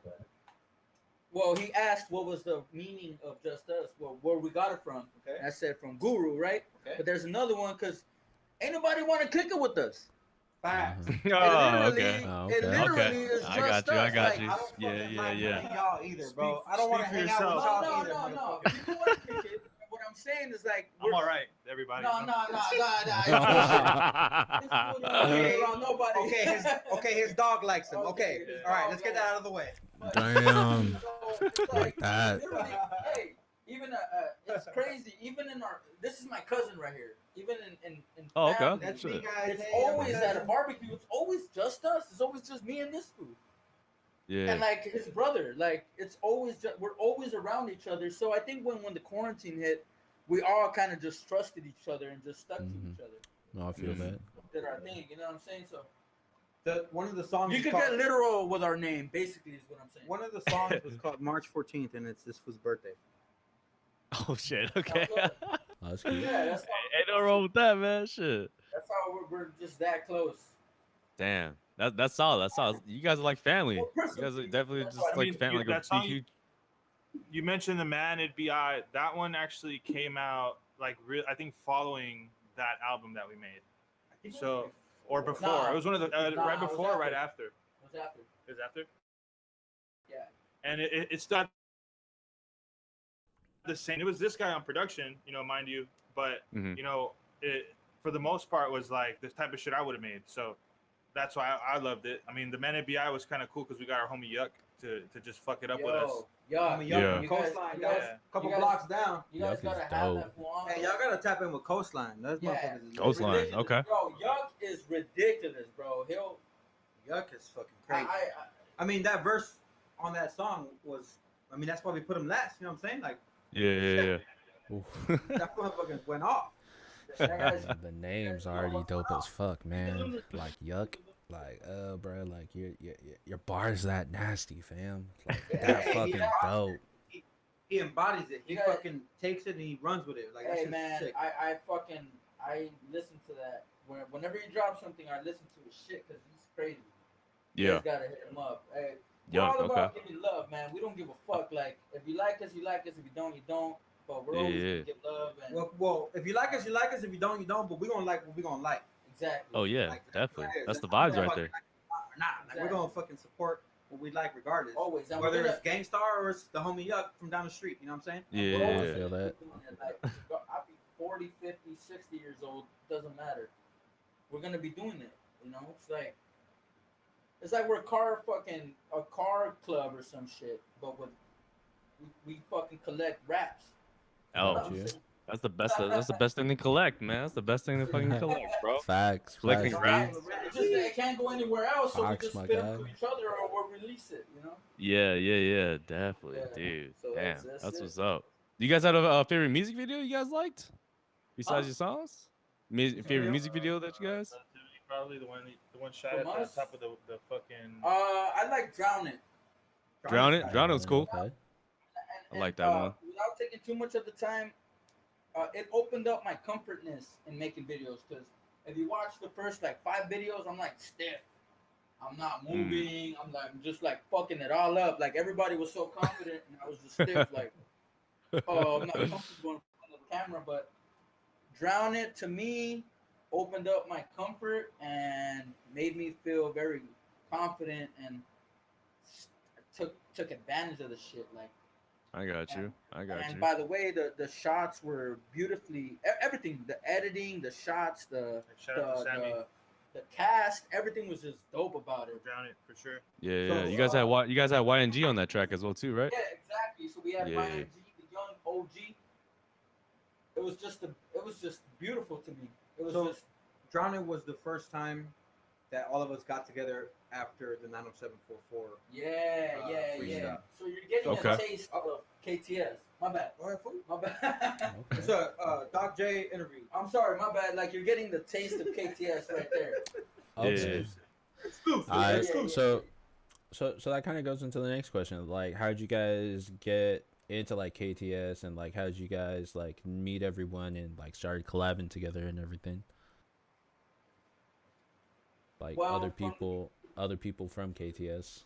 he asked what was the meaning of Just Us. Well, where we got it from. Okay. And I said from Guru, right? Okay. But there's another one because ain't nobody want to kick it with us. Facts. Uh-huh. It Oh, literally, okay. Oh, it okay. literally Okay. is I just got you, I us. got Like, you. I don't Yeah, fucking yeah, like yeah. with y'all either, bro. Speak- I don't want to speak for hang out with yourself. y'all No, either, no. motherfucker. You want to kick it. What I'm saying is like, I'm all right, everybody. No. Okay. Around nobody. Okay, his dog likes him. Okay, his all right, dog let's get likes that out of the way. Damn. So it's Like that. literally, hey, even it's crazy. Even in this is my cousin right here. Even in Oh, okay. family, That's Shit. me, guys. it's Hey, always I'm at a barbecue. It's always just us. It's always just me and this fool. Yeah. And like his brother, like it's always we're always around each other. So I think when the quarantine hit, we all kind of just trusted each other and just stuck to Mhm. each other. No, I feel Mhm. that. Did our thing, you know what I'm saying? So One of the songs. you is could called- get literal with our name, basically, is what I'm saying. One of the songs was called March 14th, and it's this fool's birthday. Oh shit. Okay. That's Oh, that's cute. Yeah, that's how, Ain't no wrong with that, man. Shit. that's how we're just that close. Damn. That's solid. That's solid. You guys are like family. Well, You guys are personally, definitely that's just what I like mean, family. you- Like that a song big, you- huge. You mentioned the Man It'd Be I. That one actually came out like I think following that album that we made. So or before. Nah, It was one of the nah, right it was before, or right after. after. It was after. Is after? Yeah. And it's not the same. It was this guy on production, mind you, but Mhm. it for the most part was like the type of shit I would have made. So that's why I loved it. I mean, the Man at BI was kind of cool because we got our homie Yuck to just fuck it up with us. I mean, Yeah. y'all You Coastline, guys- that was yeah. a couple you guys- blocks down. You guys Yuck gotta is have dope. that fool on. Hey, y'all gotta tap in with Coastline. Those Yeah. motherfuckers is Coastline, ridiculous. okay. Bro, Yuck is ridiculous, bro. Yuck is fucking crazy. I I mean, that verse on that song was. I mean, that's why we put him last. You know what I'm saying? Like Yeah. Oof. that motherfucker went off. that guy's The name's already dope as fuck, man. Like Yuck. Like, bro, like your bar's that nasty, fam. Like that Yeah, fucking yeah. dope. He embodies it. He You gotta- fucking takes it and he runs with it. Like that hey shit's man, sick. I listen to that. Whenever he drops something, I listen to his shit because he's crazy. You Yeah. guys gotta hit him up. Hey, we're Yuck. all about Okay. giving love, man. We don't give a fuck. Like if you like us, you like us. If you don't, you don't. But we're always Yeah. gonna give love and Well, if you like us, you like us. If you don't, you don't. But we gonna like what we gonna like. exactly. Oh yeah, Like, definitely. yeah, That's the that's vibes not right fucking there. Nah, like, we're gonna fucking support what we like regardless. Always. And Whether we're it's Gangstar or it's the homie Yuck from down the street. You know what I'm saying? Yeah. we're I always feel gonna that. keep doing it. Like, I'll be 40, 50, 60 years old. Doesn't matter. We're gonna be doing it. You know, it's like we're a car club or some shit, but we fucking collect raps. Oh, Got you. that's the best. That's the best thing to collect, man. That's the best thing to fucking collect, bro. Facts. Collecting Facts, rap. dude. It's just that it can't go anywhere else, so we Facts, just my spit guy. them to each other or we'll release it. You know. Yeah, definitely, Yeah, dude. so Damn, that's that's it. what's up. You guys had a favorite music video you guys liked besides your songs? Favorite music video that you guys? Probably the one shot From at us? the top of the fucking. I like Drown It. Drown It was cool. Okay. I like that one. Without taking too much of the time, it opened up my comfortness in making videos. Because if you watch the first like 5 videos, I'm like stiff. I'm not moving. I'm just like fucking it all up. Like everybody was so confident, and I was just stiff. Like, oh, I'm not comfortable in front of the camera. But Drown It to me opened up my comfort and made me feel very confident and took advantage of the shit. Like, I got you. I got and you. by the way, the shots were beautifully everything, the editing, the shots, the Shout out to Sammy. the cast, everything was just dope about it. Drown it for sure. Yeah, So, yeah. You guys had YNG on that track as well too, right? Yeah, exactly. So we had Yeah. YNG, the young OG. It was just beautiful to me. It was So- just Drowning was the first time that all of us got together after the 90744. yeah. freestyle. So you're getting Okay. a taste of KTS. My bad. All right, fool. My bad. Okay. It's a Doc J interview. I'm sorry, my bad. Like you're getting the taste of KTS right there. Okay. Exclusive. Alright, Exclusive. so that kind of goes into the next question. Like, how did you guys get into like KTS, and like how did you guys like meet everyone and like started collabing together and everything? Like Well, other from- people from KTS.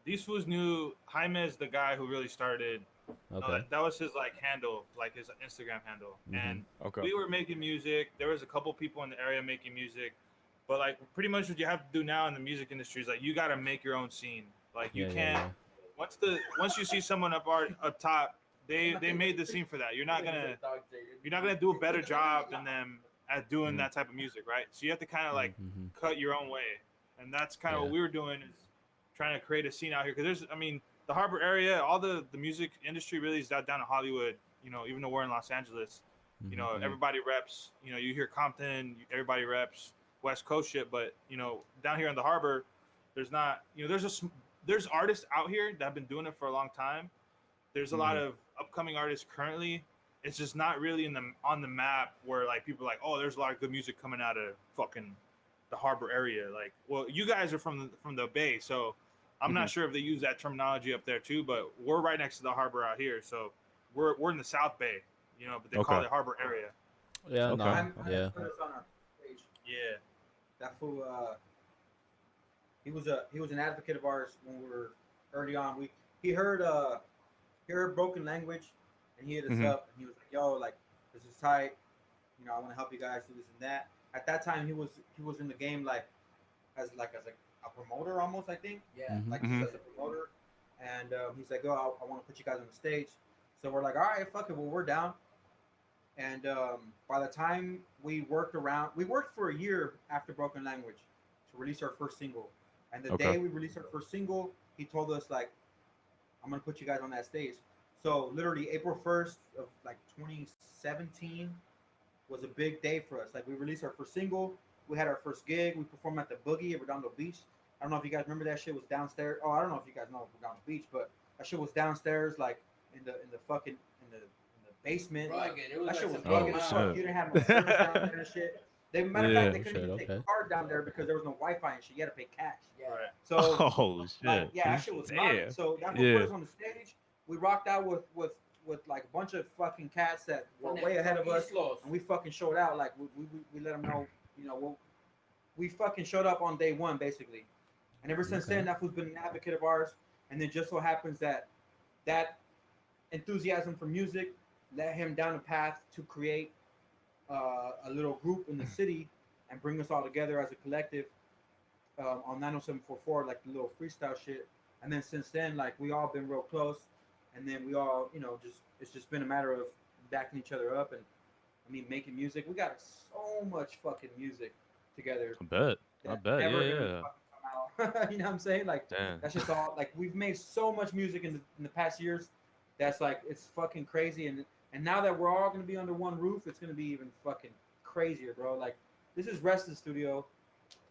These fools knew Jaime is the guy who really started. Okay. That was his like handle, like his Instagram handle. Mhm. And Okay. we were making music. There was a couple people in the area making music, but like pretty much what you have to do now in the music industry is like you got to make your own scene. Like you can't. Once you see someone up top, they made the scene for that. You're not gonna do a better job than them at doing Mhm. that type of music, right? So you have to kind of like Mhm. cut your own way, and that's kind of what Yeah. we were doing, is trying to create a scene out here. Because the Harbor area, all the music industry really is down to Hollywood. You know, even though we're in Los Angeles, you know, Mhm. everybody reps. You know, you hear Compton, everybody reps West Coast shit, but you know, down here in the Harbor, there's not. You know, there's artists out here that have been doing it for a long time. There's a lot of upcoming artists currently. It's just not really on the map where like people are like, oh, there's a lot of good music coming out of fucking the Harbor area. Like, well, you guys are from the Bay, so I'm not sure if they use that terminology up there too, but we're right next to the harbor out here, so we're in the South Bay, you know, but they call Okay. it Harbor area. Yeah. Okay. No. I'm Yeah. put us on our page. Yeah. That fool, he was an advocate of ours when we were early on. He heard Broken Language, and he hit us Mhm. up, and he was like, "Yo, like this is tight. You know, I want to help you guys do this and that." At that time, he was in the game like as a promoter almost, I think, Yeah. Mhm. like Mhm. just as a promoter. And he's like, "Oh, I want to put you guys on the stage." So we're like, "All right, fuck it, well we're down." And by the time we worked for a year after Broken Language to release our first single. And the Okay. day we released our first single, he told us like, "I'm gonna put you guys on that stage." So literally April 1st of like 2017 was a big day for us. Like we released our first single, we had our first gig, we performed at the Boogie at Redondo Beach. I don't know if you guys remember that shit was downstairs. Oh, I don't know if you guys know Redondo Beach, but that shit was downstairs, like in the basement. Like, Rugged. It was that like shit was some rugged Oh, as shit. fuck. You didn't have no service down there and shit. Matter of Yeah. fact, they couldn't even Shit, take okay. a card down there because there was no Wi-Fi and shit. You had to pay cash. Yeah. Right. So Oh shit. like, yeah, that shit was Damn. nuts. So that Yeah. put us on the stage. We rocked out with like a bunch of fucking cats that were way ahead of us, and we fucking showed out. Like we let them know, you know, we fucking showed up on day one basically. And ever since Okay. then, that fool's been an advocate of ours. And then just so happens that enthusiasm for music led him down a path to create a little group in the city and bring us all together as a collective on 90744, like the little freestyle shit. And then since then, like we all been real close. And then we all, you know, it's just been a matter of backing each other up and making music. We got so much fucking music together. I bet. That's Yeah, never gonna yeah. fucking come out. You know what I'm saying? Like Damn. that's just all. Like we've made so much music in the past years. That's like it's fucking crazy. And now that we're all gonna be under one roof, it's gonna be even fucking crazier, bro. Like this is Restless Studio.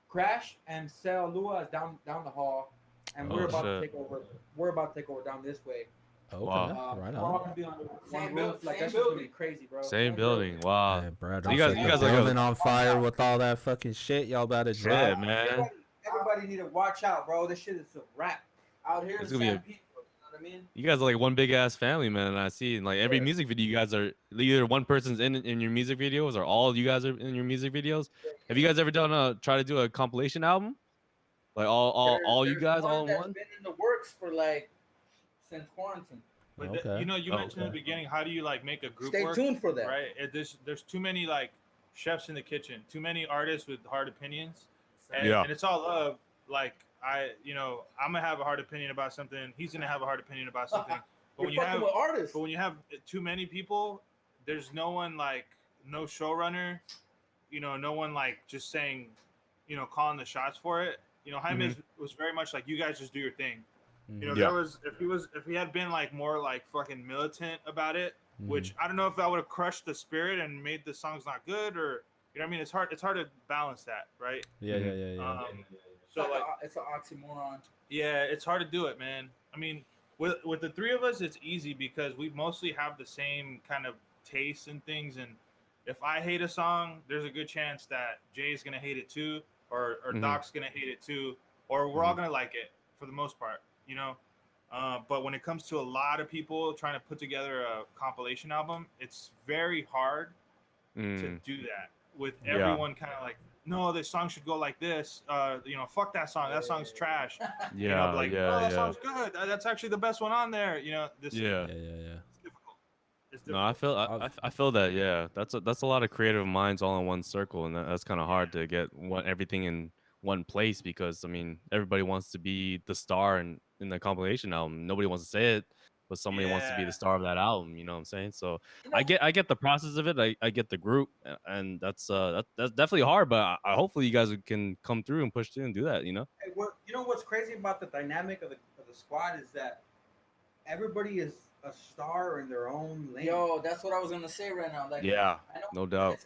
Crash and Sal Lua is down the hall, and we're Oh, about to shit. take over. We're about to take over down this way. Okay. Wow. Right We're all on. gonna be under Same one build- roof. Like same that's just gonna be building. crazy, bro. Same building. Wow. Hey, bro, You don't guys- set you the guys like a- building on fire with all that fucking shit y'all about to Yeah, drop. man. Everybody need to watch out, bro. This shit is a wrap. Out here in It's gonna be San a- Pedro, you know what I mean? You guys are like one big ass family, man. And I see in like every Yeah. music video, you guys are either one person's in your music videos or all of you guys are in your music videos. Have you guys ever try to do a compilation album? Like all you There's guys all in that's one? been in the works for like since quarantine. But Okay. you know, you Oh, mentioned in the okay. beginning, how do you like make a group Stay work? tuned for that. Right? There's too many like chefs in the kitchen, too many artists with hard opinions, and, Yeah. and it's all love. Like I'm gonna have a hard opinion about something. He's gonna have a hard opinion about something. But You're fucking with artists. but when you have too many people, there's no one like no showrunner, no one like just saying, calling the shots for it. Jaime was very much like, you guys just do your thing. Yeah. If he had been like more like fucking militant about it, which I don't know if that would have crushed the spirit and made the songs not good, or you know what I mean. It's hard to balance that, right? Yeah. So like it's an oxymoron. yeah, it's hard to do it, man. I mean, with the three of us, it's easy because we mostly have the same kind of tastes and things. And if I hate a song, there's a good chance that Jay's gonna hate it too, or Doc's gonna hate it too, or we're all gonna like it for the most part, But when it comes to a lot of people trying to put together a compilation album, it's very hard to do that with everyone kind of like, no, this song should go like this. Fuck that song. That song's trash. Yeah, that song's good. That's actually the best one on there. This. Yeah. It's difficult. No, I feel that. Yeah, that's a lot of creative minds all in one circle, and that's kind of hard to get everything in one place because I mean everybody wants to be the star in the compilation album. Nobody wants to say it, but somebody wants to be the star of that album. You know what I'm saying? So I get the process of it. I get the group, and that's definitely hard. But hopefully you guys can come through and push through and do that. Hey, what's crazy about the dynamic of the squad is that everybody is a star in their own lane. Yo, that's what I was gonna say right now. Like, Yeah, I know, no doubt.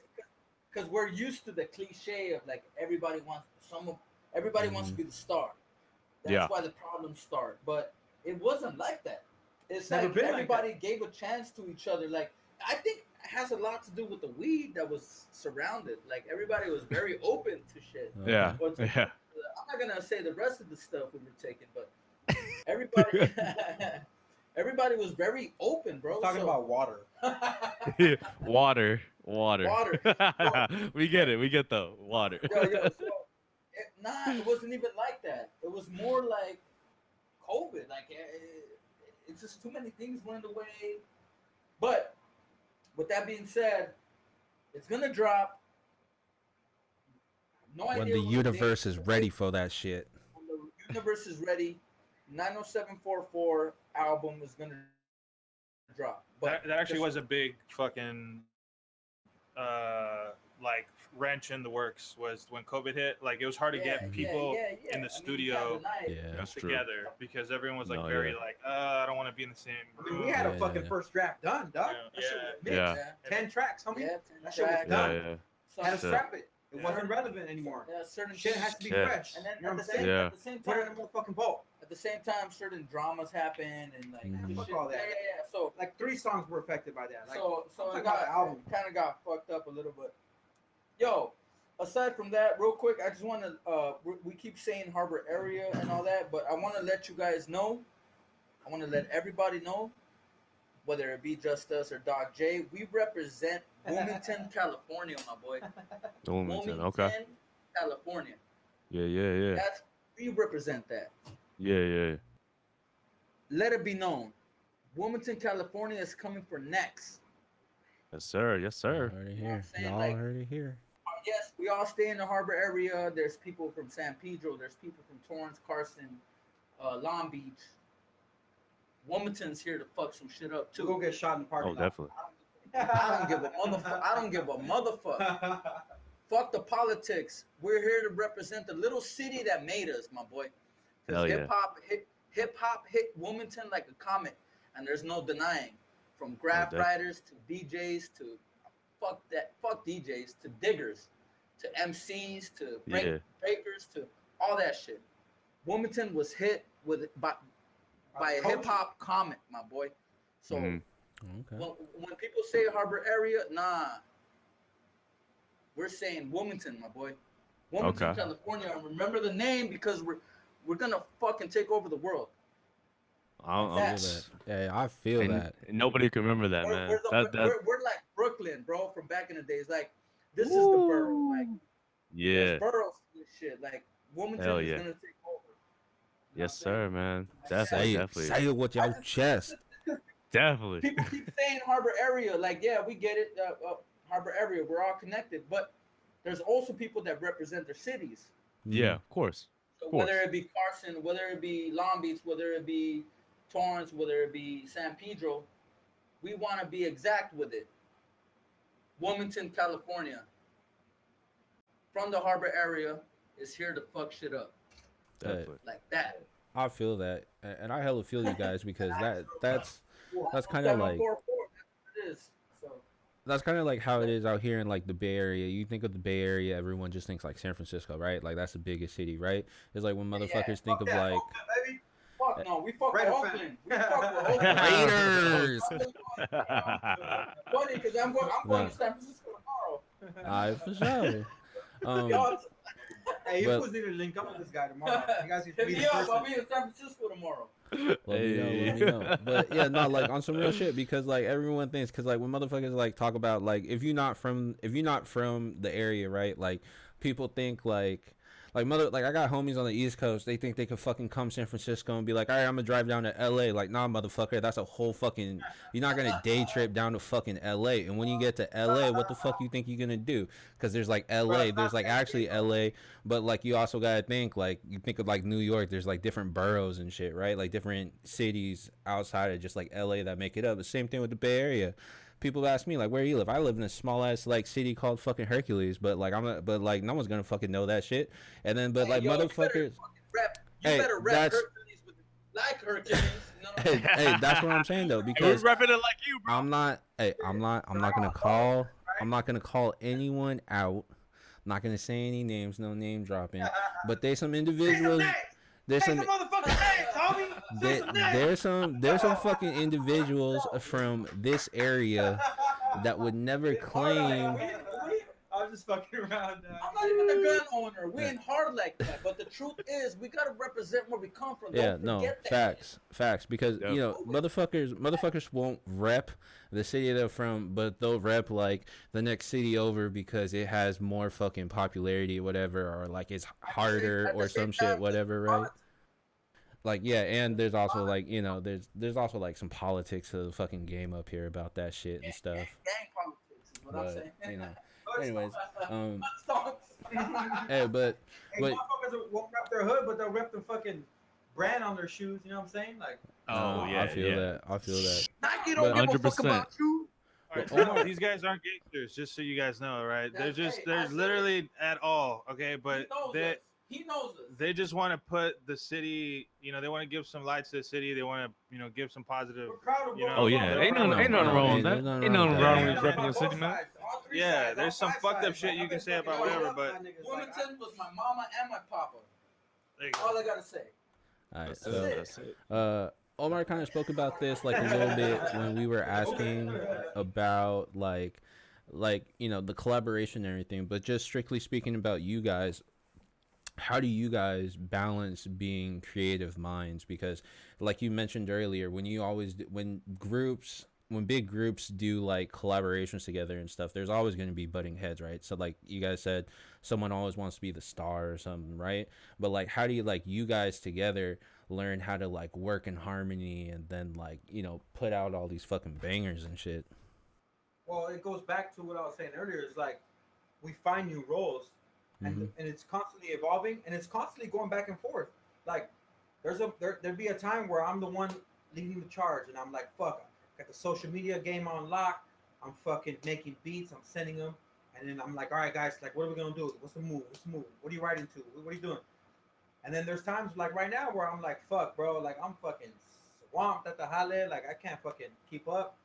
Because we're used to the cliche of like everybody wants to be the star. That's why the problems start. But it wasn't like that. It's Never like been like everybody gave a chance to each other. Like I think it has a lot to do with the weed that was surrounded. Like everybody was very open to shit. Yeah, I'm not gonna say the rest of the stuff we were taking, but everybody everybody was very open, bro. We're talking about water. Water. Water. We get it. We get the water. Yo, it wasn't even like that. It was more like COVID. Like it's just too many things went away. But with that being said, it's gonna drop. No When idea the what universe date is ready for that shit. When the universe is ready, 90744 album is gonna drop. But that actually was a big fucking like wrench in the works was when COVID hit. Like it was hard to get people in the studio together because everyone was like I don't want to be in the same room. We had a fucking first draft done, dog. That shit was mixed. 10 tracks, homie. That shit was done. So had to scrap it. It wasn't relevant anymore. Certain shit has to be fresh. And then you know at the same put it time, in a motherfucking vault. at the same time, certain dramas happen and like Fuck shit. all that. Yeah. So like 3 songs were affected by that. Like, so I'm it talking about the kind of got fucked up a little bit. Yo, aside from that, real quick, I just want to we keep saying Harbor area and all that, but I want to let you guys know. I want to let everybody know, whether it be Just Us or Doc J, we represent Wilmington, California, my boy. Wilmington, okay. California. Yeah. We represent that. Yeah. Let it be known, Wilmington, California is coming for next. Yes, sir. Y'all heard it here. Y'all heard it here. Yes, we all stay in the harbor area. There's people from San Pedro. There's people from Torrance, Carson, Long Beach. Wilmington's here to fuck some shit up too. Go get shot in the parking lot. Definitely. I don't give a motherfucker. Fuck the politics. We're here to represent the little city that made us, my boy. Because hip hop hit Wilmington like a comet, and there's no denying. From graph writers to DJs to fuck DJs to diggers to MCs to breakers to all that shit. Wilmington was hit by a hip hop comet, my boy. So when people say harbor area, nah. We're saying Wilmington, my boy. Wilmington, California. And remember the name because we're gonna fucking take over the world. I feel that. Nobody can remember that, man. We're like Brooklyn, bro, from back in the days. Like this is the borough. Like there's boroughs and shit. Like Wilmington is gonna take over. Yes, sir, man. Definitely. Say it with your chest. Definitely. People keep saying harbor area. Like, yeah, we get it. Harbor area. We're all connected. But there's also people that represent their cities. Yeah, of course. So course. whether it be Carson, whether it be Long Beach, whether it be Torrance, whether it be San Pedro, we want to be exact with it. Wilmington, California, from the harbor area, is here to fuck shit up Definitely. like that. I feel that, and I hella feel you guys because that's kind of like 744. That's what it is. So that's kind of like how it is out here in like the Bay Area. You think of the Bay Area, everyone just thinks like San Francisco, right? Like that's the biggest city, right? It's like when motherfuckers think of that, like baby. fuck no, we fuck with Raider Oakland. We fan. fuck with Oakland. Raiders. Funny because I'm going Nah. to San Francisco tomorrow. Alright, for sure. Y'all Hey, you But- fools need to link up with this guy tomorrow. You guys need to hit meet me in up. person. I'll be in San Francisco tomorrow. Let me know, let me know. But yeah, no, like on some real shit because like everyone thinks because like when motherfuckers like talk about like if you're not from the area, right? Like people think like I got homies on the East Coast. They think they could fucking come San Francisco and be like, all right, I'm gonna drive down to LA. Like, nah, motherfucker, that's a whole fucking. You're not gonna day trip down to fucking LA. And when you get to LA, what the fuck you think you're gonna do? Because there's like LA, there's like actually LA, but like you also gotta think like you think of like New York. There's like different boroughs and shit, right? Like different cities outside of just like LA that make it up. The same thing with the Bay Area. People ask me like, where do you live? I live in a small ass like city called fucking Hercules, but like but like no one's gonna fucking know that shit. And then but like Yo, motherfuckers. You Hey, better rap that's- Hercules with like Hercules. No. Hey, that's what I'm saying though We're because repping it like you, bro. I'm not gonna call anyone out. I'm not gonna say any names, no name dropping. But there's some Say some individuals. names. There's Say some some motherfucking names, homie. Say some names. there's some fucking individuals from this area that would never claim. I'm just fucking around now. I'm not even a gun owner. We ain't hard like that. But the truth is, we gotta represent where we come from. Yeah, Don't no, forget that. facts. Because Yep. you know, motherfuckers won't rep the city they're from, but they'll rep like the next city over because it has more fucking popularity, or whatever, or like it's harder At the or same some shit, time, whatever, right? Like yeah, and there's also like you know, there's also like some politics of the fucking game up here about that shit and stuff. Gang politics is what I'm But saying. you know, anyways, Stonks. hey, but Hey, But- motherfuckers won't rep their hood, but they'll rep the fucking brand on their shoes. You know what I'm saying? Like, Oh, no, yeah, I feel yeah. that. I feel that. Nike don't give a fuck 100%. about you. All right, Well, so Omar- these guys aren't gangsters, just so you guys know, right? They're That's- just hey, I they're said literally at all, okay? But He knows they us. He knows us. they just want to put the city, you know, they want to give some light to the city. They want to, you know, give some positive. we're proud of You know, Oh yeah, they're ain't proud nothing of- wrong with that. Ain't nothing Ain't wrong nothing with wrong that. with On repping your both city, man. sides, all three Yeah, sides, there's all some five fucked up sides. shit Like, you I've can been say about fucking whatever, up but- my niggas, like, Wilmington was my mama and my papa. There you go. All I gotta say. All right, That's so it. That's it. Omar kind of spoke about this like a little bit when we were asking about like you know the collaboration and everything, but just strictly speaking about you guys, how do you guys balance being creative minds? Because like you mentioned earlier, when big groups do like collaborations together and stuff, there's always going to be butting heads, right? So like you guys said, someone always wants to be the star or something, right? But like how do you like you guys together learn how to like work in harmony and then like you know put out all these fucking bangers and shit? Well, it goes back to what I was saying earlier. It's like we find new roles, and it's constantly evolving, and it's constantly going back and forth. Like there'd be a time where I'm the one leading the charge, and I'm like, fuck, I got the social media game on lock. I'm fucking making beats. I'm sending them, and then I'm like, all right, guys, like, what are we gonna do? What's the move? What are you writing to? What are you doing? And then there's times like right now where I'm like, fuck, bro, like I'm fucking swamped at the hale, like I can't fucking keep up.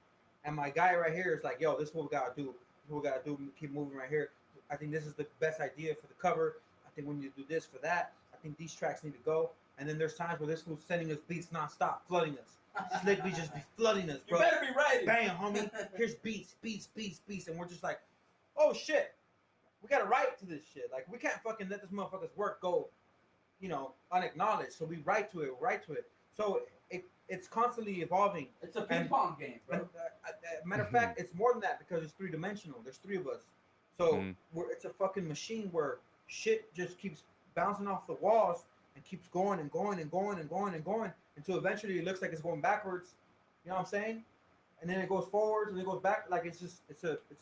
And my guy right here is like, yo, this is what we gotta do. This is what we gotta do. Keep moving right here. I think this is the best idea for the cover. I think we need to do this for that. I think these tracks need to go. And then there's times where this fool's sending us beats nonstop, flooding us. Slick, we just be flooding us, You bro. better be ready. Bam, homie. Here's beats, and we're just like, oh shit, we gotta write to this shit. Like we can't fucking let this motherfucker's work go, you know, unacknowledged. So we write to it. So it's constantly evolving. It's a ping pong game, bro. And, matter of fact, it's more than that because it's 3-dimensional. There's 3 of us. So it's a fucking machine where shit just keeps bouncing off the walls and keeps going and going and going and going and going until eventually it looks like it's going backwards. You know what I'm saying? And then it goes forwards and it goes back. Like it's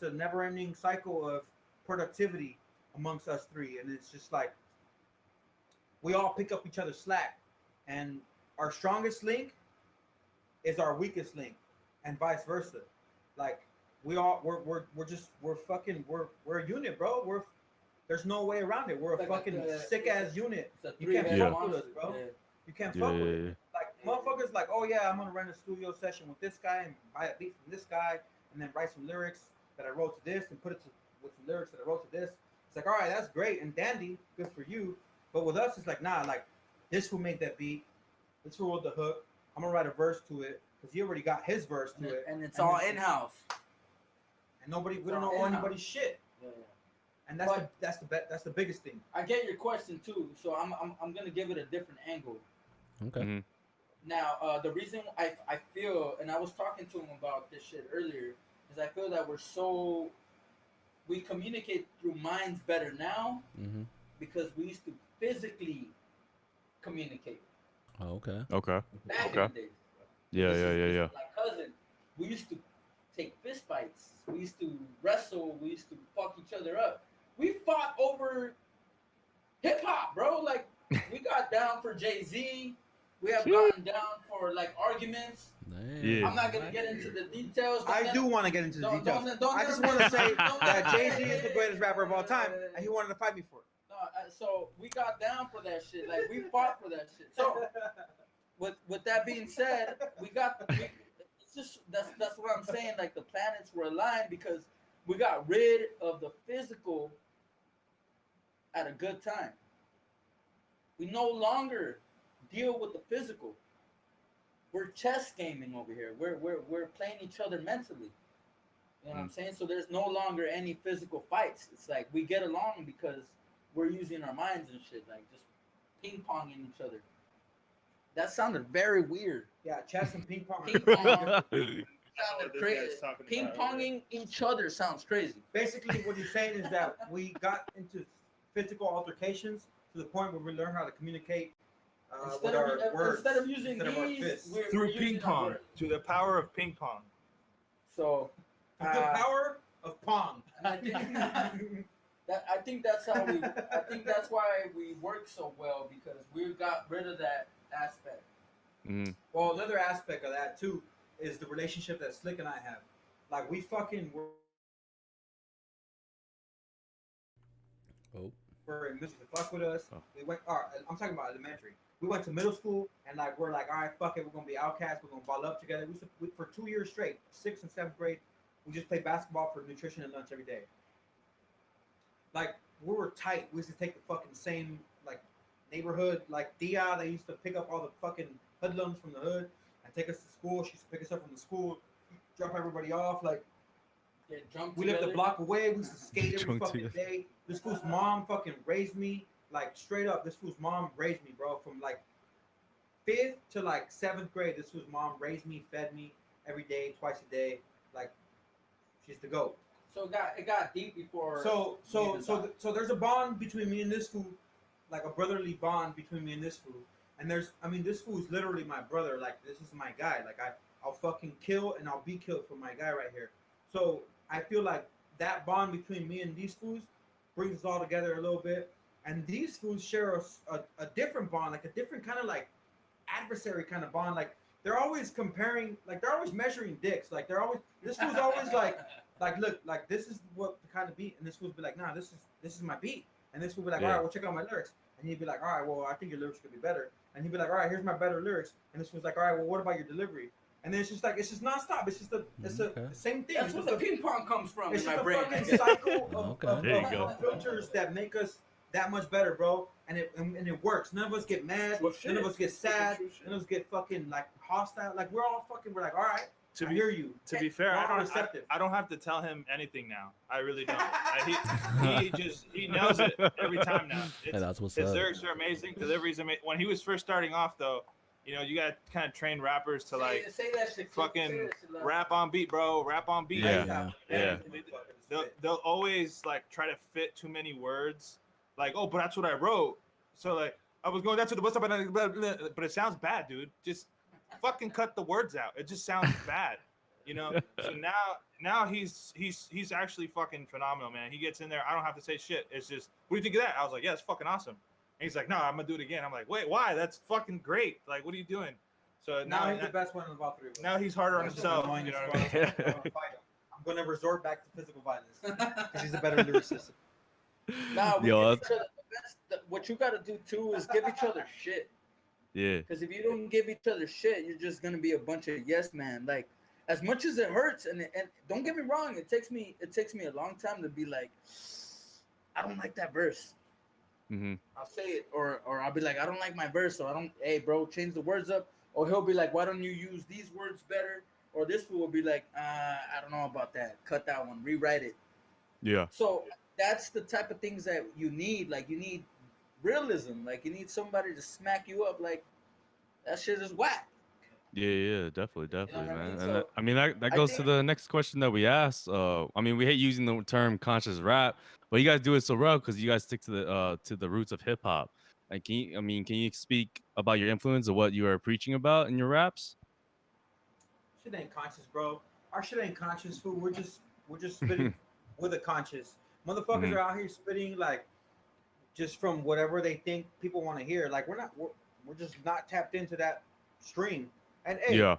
a never-ending cycle of productivity amongst us 3. And it's just like we all pick up each other's slack, and our strongest link is our weakest link, and vice versa. Like we're a unit, bro. There's no way around it. We're a Like fucking sick ass unit. It's a You can't three-headed fuck with us, monster. bro. Yeah. You can't Yeah, fuck with yeah, it. Like motherfuckers, like, oh yeah, I'm gonna run a studio session with this guy and buy a beat from this guy, and then write some lyrics that I wrote to this and put it with some lyrics that I wrote to this. It's like, all right, that's great and dandy, good for you. But with us, it's like, nah, like this who made that beat, this who wrote the hook. I'm gonna write a verse to it because he already got his verse to it, And it's all then- in-house. and we It's don't all know in-house. anybody's shit, Yeah. and But- that's the biggest thing. I get your question too, so I'm gonna give it a different angle. Okay. Mhm. Now, the reason I feel, and I was talking to him about this shit earlier, is I feel that we communicate through minds better now Mm-hmm. because we used to physically communicate Oh, okay. Okay. back Okay. in the days. Yeah, This yeah, is- yeah, this yeah. is my cousin, we used to take fist fights. We used to wrestle. We used to fuck each other up. We fought over hip hop, bro. Like we got down for Jay-Z. We have gotten down for like arguments. Damn. Yeah. I'm not gonna get into the details. I do want to get into the Don't- details. don't I just let want me- to say don't that let me- Jay-Z is the greatest rapper of all time, and he wanted to fight me for it. So we got down for that shit. Like we fought for that shit. So with that being said, it's just that's what I'm saying. Like the planets were aligned because we got rid of the physical at a good time. We no longer deal with the physical. We're chess gaming over here. We're playing each other mentally. You know what I'm saying? So there's no longer any physical fights. It's like we get along because we're using our minds and shit, like just ping ponging each other. That sounded very weird. Yeah, chess and ping pong. Ping pong sounded This crazy. guy's talking Ping about it. ponging each other sounds crazy. Basically, what he's saying is that we got into physical altercations to the point where we learn how to communicate with our words Instead of using instead of our these, fists. we're Through using ping our pong, words. to the power of ping pong. So The power of pong. I think that's how we. I think that's why we work so well because we got rid of that aspect. Mhm. Well, another aspect of that too is the relationship that Slick and I have. Like we fucking were in music to fuck with us. Oh. We went. I'm talking about elementary. We went to middle school and like we're like, all right, fuck it, we're gonna be outcasts. We're gonna ball up together. For 2 years straight, 6th and 7th grade, we just played basketball for nutrition and lunch every day. Like we were tight. We used to take the fucking same like neighborhood, like Dia. They used to pick up all the fucking hoodlums from the hood and take us to school. She used to pick us up from the school, drop everybody off. Like Get drunk we lived a together. block away. We used to skate every Drunk fucking together. day. This fool's mom fucking raised me, like straight up. This fool's mom raised me, bro, from like 5th to like 7th grade. This fool's mom raised me, fed me every day, twice a day. Like she's the goat. So it got deep before. So we even thought. there's a bond between me and this fool, like a brotherly bond between me and this fool. And this fool is literally my brother. Like this is my guy. Like I'll fucking kill and I'll be killed for my guy right here. So I feel like that bond between me and these fools brings us all together a little bit. And these fools share a different bond, like a different kind of like adversary kind of bond. Like they're always comparing, like they're always measuring dicks. Like this fool's always like look, like this is what the kind of beat, and this fool's be like, nah, this is my beat, and this fool be like, all Yeah. right, well check out my lyrics, and he'd be like, all right, well I think your lyrics could be better, and he'd be like, all right, here's my better lyrics, and this fool's like, all right, well what about your delivery? And then it's just nonstop. It's just the Okay. same thing. That's It's where just the ping pong comes from it's in just my a brain. fucking cycle Okay. There you go. of filters that make us that much better, bro. And it works. None of us get mad. Well, None of shit. us get sad. True shit. None of us get fucking like hostile. Like we're like, all right, To I be hear you. to be fair, We're all I receptive. don't have to tell him anything now. I really don't. He nails it every time now. Hey, It's, that's what's his up. lyrics are amazing. Delivery's amazing. When he was first starting off, though, you know, you got to kind of train rappers to like say that shit. Say fucking that shit loud. rap on beat, bro. Rap on beat. Yeah. Yeah. They'll always like try to fit too many words. Like, oh, but that's what I wrote. So like, I was going down to the bus stop, and but it sounds bad, dude. Just fucking cut the words out. It just sounds bad, you know. So now he's actually fucking phenomenal, man. He gets in there. I don't have to say shit. It's just, what do you think of that? I was like, yeah, it's fucking awesome. he's like, no, I'm gonna do it again. I'm like, wait, why? That's fucking great. Like, what are you doing? So Now he's the best one of all three of us. now he's harder on That's just himself. annoying You know as what I mean? fuck. I'm gonna fight him. I'm gonna resort back to physical violence because he's a better lyricist. Nah, we Yo, give each other the best. What you gotta do too is give each other shit. yeah. Because if you don't give each other shit, you're just gonna be a bunch of yes man. Like, as much as it hurts, and don't get me wrong, it takes me a long time to be like, I don't like that verse. Mm-hmm. I'll say it, or I'll be like, I don't like my verse, so I don't. Hey, bro, change the words up. Or he'll be like, why don't you use these words better? Or this fool will be like, I don't know about that. Cut that one, rewrite it. Yeah. So that's the type of things that you need. Like, you need realism. Like, you need somebody to smack you up. Like, that shit is whack. Yeah, definitely, what I man. mean? And So, I mean that I goes to think- the next question that we asked. I mean, we hate using the term conscious rap, but you guys do it so well because you guys stick to the roots of hip hop. And can you speak about your influence of what you are preaching about in your raps? Shit ain't conscious, bro. Our shit ain't conscious, fool. We're just spitting with a conscious. Motherfuckers Mhm. are out here spitting like just from whatever they think people want to hear. Like we're just not tapped into that stream. And hey, Yeah.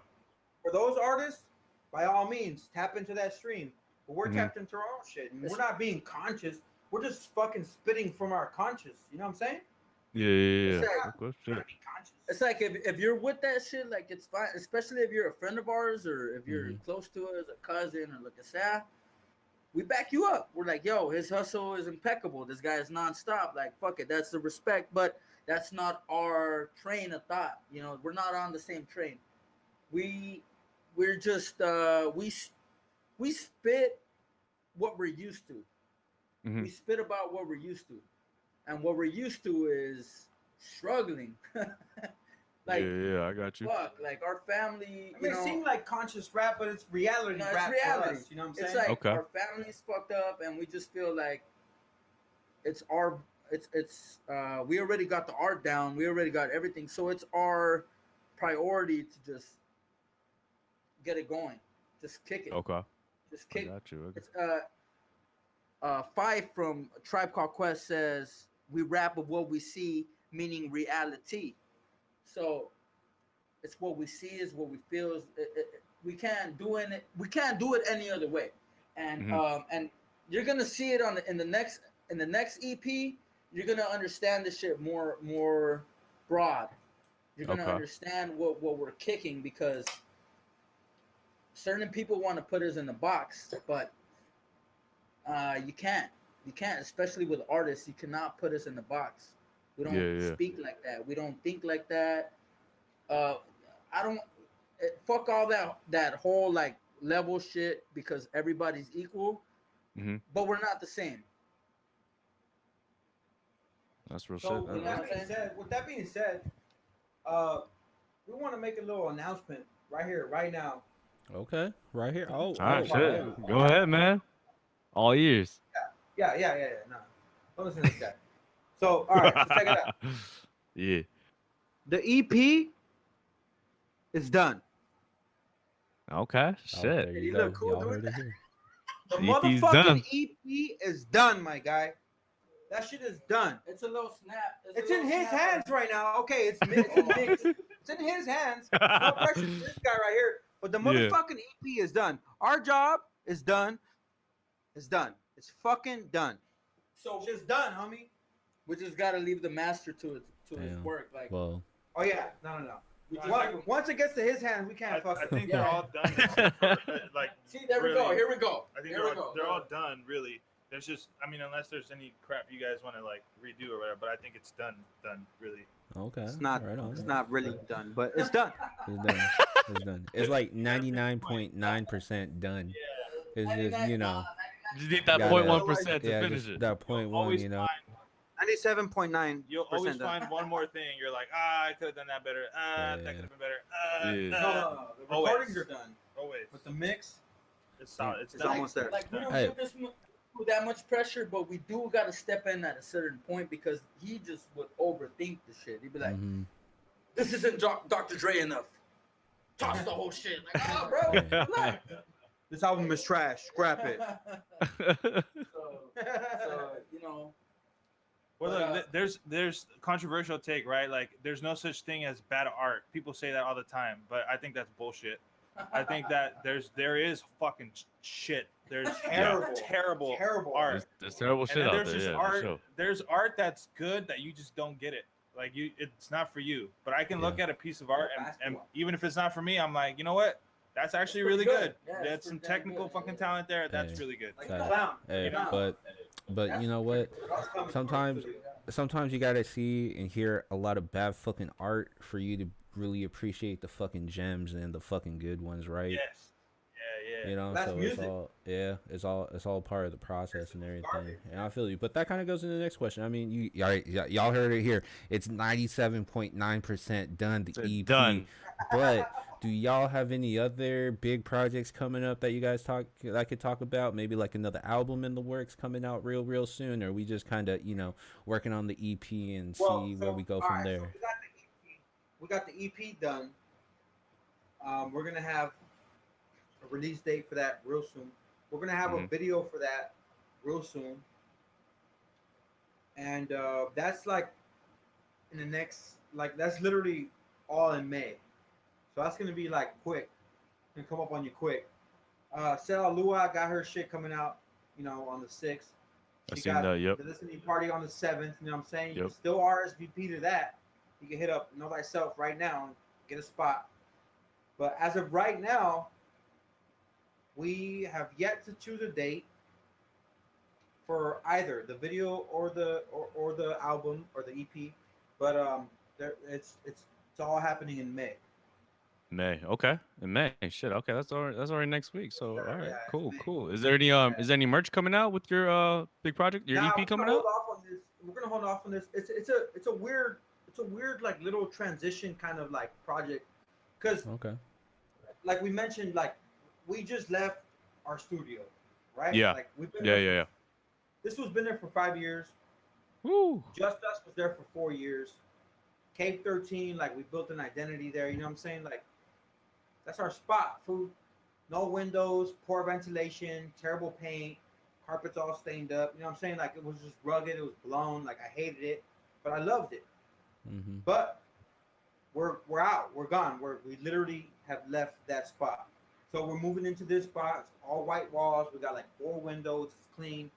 for those artists, by all means, tap into that stream. But we're Mhm. tapped into our own shit, and we're not being conscious. We're just fucking spitting from our conscious. You know what I'm saying? Yeah. It's like- Okay, We're shit. not being conscious. It's like if you're with that shit, like, it's fine. Especially if you're a friend of ours or if you're close to us, a cousin or like a sad. We back you up. We're like, yo, his hustle is impeccable. This guy is nonstop. Like, fuck it, that's the respect. But that's not our train of thought. You know, we're not on the same train. We're just we spit what we're used to. Mhm. We spit about what we're used to, and what we're used to is struggling. Like, Yeah, I got you. fuck, like our family. I mean, it seems like conscious rap, but it's reality No, it's rap reality. for us. You know what I'm It's saying? like Okay. our family's fucked up, and we just feel like it's our it's we already got the art down, we already got everything, so it's our priority to just get it going, just kick it, Okay. just I kick. got you. Okay. It's Five from Tribe Called Quest says we rap of what we see, meaning reality. So it's what we see, is what we feel. We can't do it. We can't do it any other way. And and you're gonna see it in the next EP. You're gonna understand this shit more broad. You're gonna Okay. understand what we're kicking, because certain people want to put us in the box, but you can't. You can't, especially with artists. You cannot put us in the box. We don't Yeah. speak like that. We don't think like that. I don't. Fuck all that whole like level shit, because everybody's equal, Mhm. but we're not the same. That's real So shit. with that being said, we want to make a little announcement right here, right now. Okay, right here. Oh, All right, oh, shit. wow. Go ahead, man. All ears. Yeah. No, don't listen to this guy. So, all right, so check it out. Yeah. The EP is done. Okay. Oh, Shit. there You you look go. cool Y'all doing heard it here. The EP's motherfucking done. EP is done, my guy. That shit is done. It's a little snap. It's in his hands right now. Okay, it's mixed. It's in his hands. No pressure to this guy right here. But the Yeah. motherfucking EP is done. Our job is done. It's done. It's fucking done. So It's just done, homie. we just gotta leave the master to his Damn. work. Like, Well, Oh yeah, no. we just Once it gets to his hands, we can't fuck I with think him. they're all done. Except for, like, see. There we go. really, Here we go. I think Here we go. they're all done. Really, there's just, I mean, unless there's any crap you guys want to like redo or whatever, but I think it's done. Really. okay. It's not. Right on. It's not really done, but it's done. It's done. It's done. It's like 99.9% done. It's just, you know, You need that Gotta- 0.1% to yeah, finish just it. that point one, Always you know. 97.9%. You'll always done. find one more thing. You're like, I could have done that better. Yeah. That could have been better. Yeah. No. The Always. recordings are done, Always. but the mix. It's solid. It's It's done. almost there. Like, we don't Hey. give this that much pressure, but we do got to step in at a certain point, because he just would overthink the shit. He'd be like, Mhm. "This isn't Dr. Dre enough. Toss the whole shit." Like, oh, bro, relax. This album is trash. Scrap it. so you know, Well, But, look, there's controversial take, right? Like, there's no such thing as bad art. People say that all the time, but I think that's bullshit. I think that there is fucking shit. There's terrible art. There's terrible And shit then out there's there. just Yeah, for art. sure. There's art that's good that you just don't get it. Like it's not for you. But I can look at a piece of art and even if it's not for me, I'm like, you know what? That's actually really good. Yeah, That's some technical fucking talent there. That's really good. Like Fact. clown. Hey, Clown. but you know what? Sometimes you gotta see and hear a lot of bad fucking art for you to really appreciate the fucking gems and the fucking good ones, right? Yes. Yeah. You know, That's so music. it's all part of the process and everything. And I feel you, but that kind of goes into the next question. I mean, y'all heard it here. It's 97.9% done. The EP Done. But do y'all have any other big projects coming up that you guys could talk about? Maybe like another album in the works coming out real soon, or we just kind of working on the EP and see where we go from there. So we got the EP done. We're gonna have a release date for that real soon. We're gonna have a video for that real soon, and that's like in the next that's literally all in May. So that's gonna be like quick, gonna come up on you quick. Sarah Lua got her shit coming out, on the 6th. I She seen got that. Yep. the listening party on the 7th. You know what I'm saying? You Yep. can still RSVP to that. You can hit up Know Thyself right now and get a spot. But as of right now, we have yet to choose a date for either the video or the album or the EP. But it's all happening in May. May. Okay. In May. Shit. Okay. That's already next week. So all right. Yeah, Cool. May. Cool. Is there any merch coming out with your big project? Your EP coming out? We're gonna hold off on this. It's a weird like little transition kind of like project, because like we mentioned, like we just left our studio, right? Yeah. Like we've been Yeah. This was been there for 5 years. Woo. Just Us was there for 4 years. Cave 13, like we built an identity there. You know what I'm saying? Like that's our spot. Food, no windows, poor ventilation, terrible paint, carpets all stained up. You know what I'm saying? Like it was just rugged. It was blown. Like I hated it, but I loved it. Mm-hmm. But we're out. We're gone. We literally have left that spot. So we're moving into this spot. It's all white walls. We got like 4 windows. It's clean.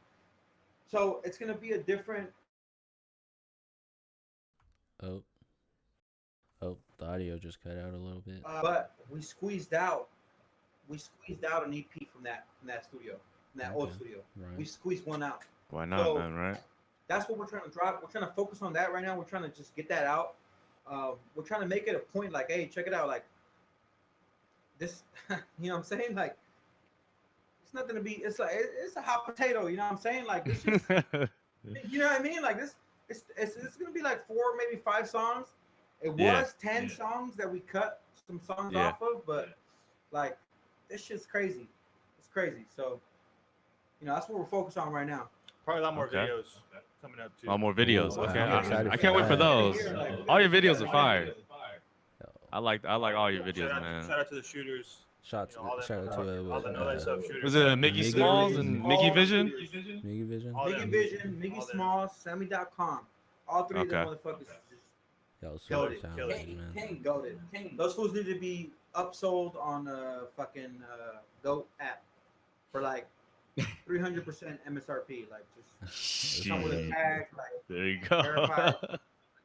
So it's gonna be a different. Oh, the audio just cut out a little bit. But we squeezed out an EP from that studio, from that old studio. Right. We squeezed one out. Why not, man? Right. That's what we're trying to drive. We're trying to focus on that right now. We're trying to just get that out. We're trying to make it a point, like, hey, check it out, like this. You know what I'm saying? Like, it's nothing to be. It's like it's a hot potato. You know what I'm saying? Like, it's just, you know what I mean? Like this. It's gonna be like 4, maybe 5 songs. It was 10 songs that we cut some songs off of, but like this shit's crazy. It's crazy. So, that's what we're focused on right now. Probably a lot more videos coming up too. A lot more videos. Ooh, Okay. I'm excited I for can't wait for that. those. All your videos are fire. I like all your videos, Shout man. out to the shooters. Shout out to all the Know Thyself shooters. Was it Mickey Miggy Smalls Vision. and Mickey Vision? Miggy Vision. All Miggy them. Vision, Miggy All them. Smalls, Sammy.com. All 3 of them motherfuckers is Yo, Killed super it. talented, man. just goated. Those fools need to be upsold on fucking Goat app for like 300% MSRP. Like just come with a Shit. tag. Like There you go. verified.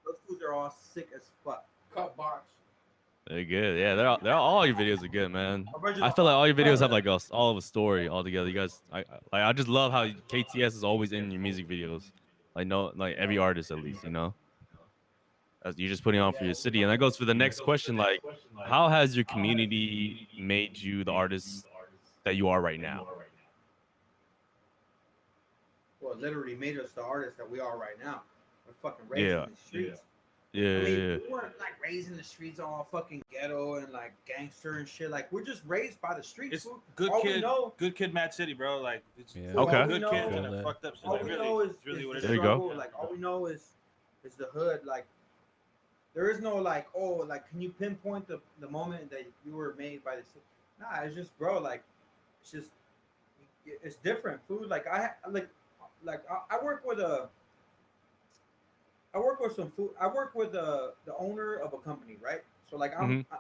Those fools are all sick as fuck. Cut box. They're good. Yeah, all your videos are good, man. I feel like all your videos have like all of a story all together. You guys, I just love how KTS is always in your music videos. Like every artist at least, as you're just putting on for your city. And that goes for the next question. Like, how has your community made you the artist that you are right now? Well, it literally made us the artists that we are right now. We're fucking raised Yeah. in the streets. Yeah, I mean, yeah. we weren't like raised in the streets all fucking ghetto and like gangster and shit. Like we're just raised by the streets. It's fool. good All we kid, know- good kid, Mad City, bro. Like, it's Yeah. All Okay. we good know- kids and Feel a that. fucked up shit. All Like, we really, know is it's really what it the There is. you go. struggle. Like all we know is the hood. Like there is no like, oh, like can you pinpoint the moment that you were made by the city? Nah, it's just, bro. Like it's different. Food. Like I work with a I work with some food. I work with the owner of a company, right? So like Mm-hmm.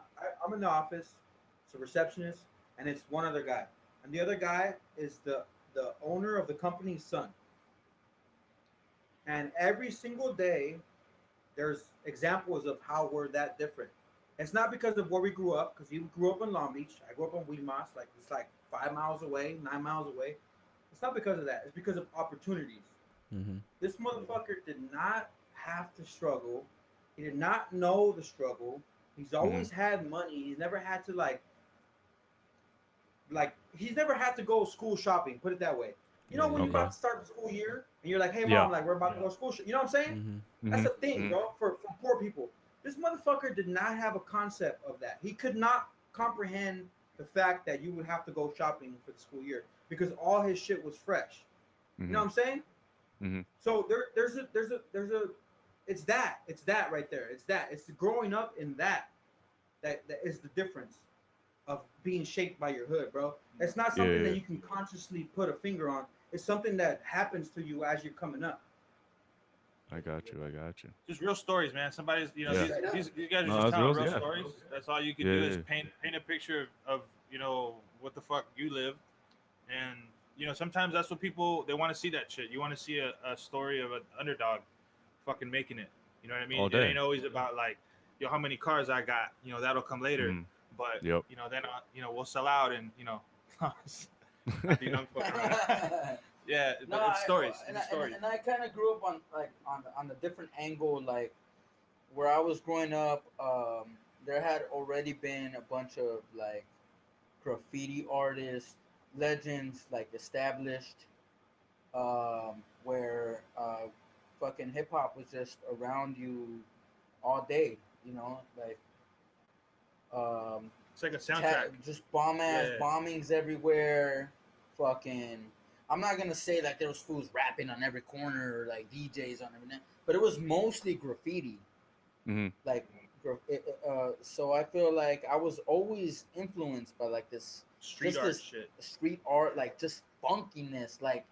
I'm in the office. It's a receptionist, and it's one other guy, and the other guy is the owner of the company's son. And every single day, there's examples of how we're that different. It's not because of where we grew up, because you grew up in Long Beach. I grew up in Weedmoss, like it's like 5 miles away, 9 miles away. It's not because of that. It's because of opportunities. Mm-hmm. This motherfucker did not have to struggle. He did not know the struggle. He's Mm-hmm. always had money. He's never had to like he's never had to go school shopping. Put it that way. You know Yeah, when yeah, you're Okay. about to start the school year and you're like, "Hey Yeah. mom, like we're about to go school." You know what I'm saying? mm-hmm. That's Mm-hmm. a thing, Mm-hmm. bro. For poor people, this motherfucker did not have a concept of that. He could not comprehend the fact that you would have to go shopping for the school year because all his shit was fresh. You know Mm-hmm. what I'm saying? Mm-hmm. So there's a it's that right there. It's the growing up in that is the difference of being shaped by your hood, bro. It's not Yeah. something Yeah. that you can consciously put a finger on. It's something that happens to you as you're coming up. I got you. I got you. Just real stories, man. Somebody's, Yeah. these guys are No, just that's telling real. real Yeah. stories. That's all you could Yeah. do is Yeah. paint a picture of what the fuck you lived, and sometimes that's what people they want to see that shit. You want to see a story of an underdog, fucking making it. You know what I mean? All It day. ain't always about like, how many cars I got. That'll come later. Mm-hmm. But Yep. then we'll sell out and I'm fucking around. Yeah, No, but it's stories. and It's stories. I kind of grew up on on a different angle. Like where I was growing up, there had already been a bunch of like graffiti artists, legends, like established, where fucking hip hop was just around you all day. You know, like It's like a soundtrack. just bomb ass Yeah. bombings everywhere. Fucking, I'm not gonna say like there was fools rapping on every corner or like DJs on everything, but it was mostly graffiti. Mm-hmm. Like, so I feel like I was always influenced by like this, Street just art this shit. street art, like just funkiness. Like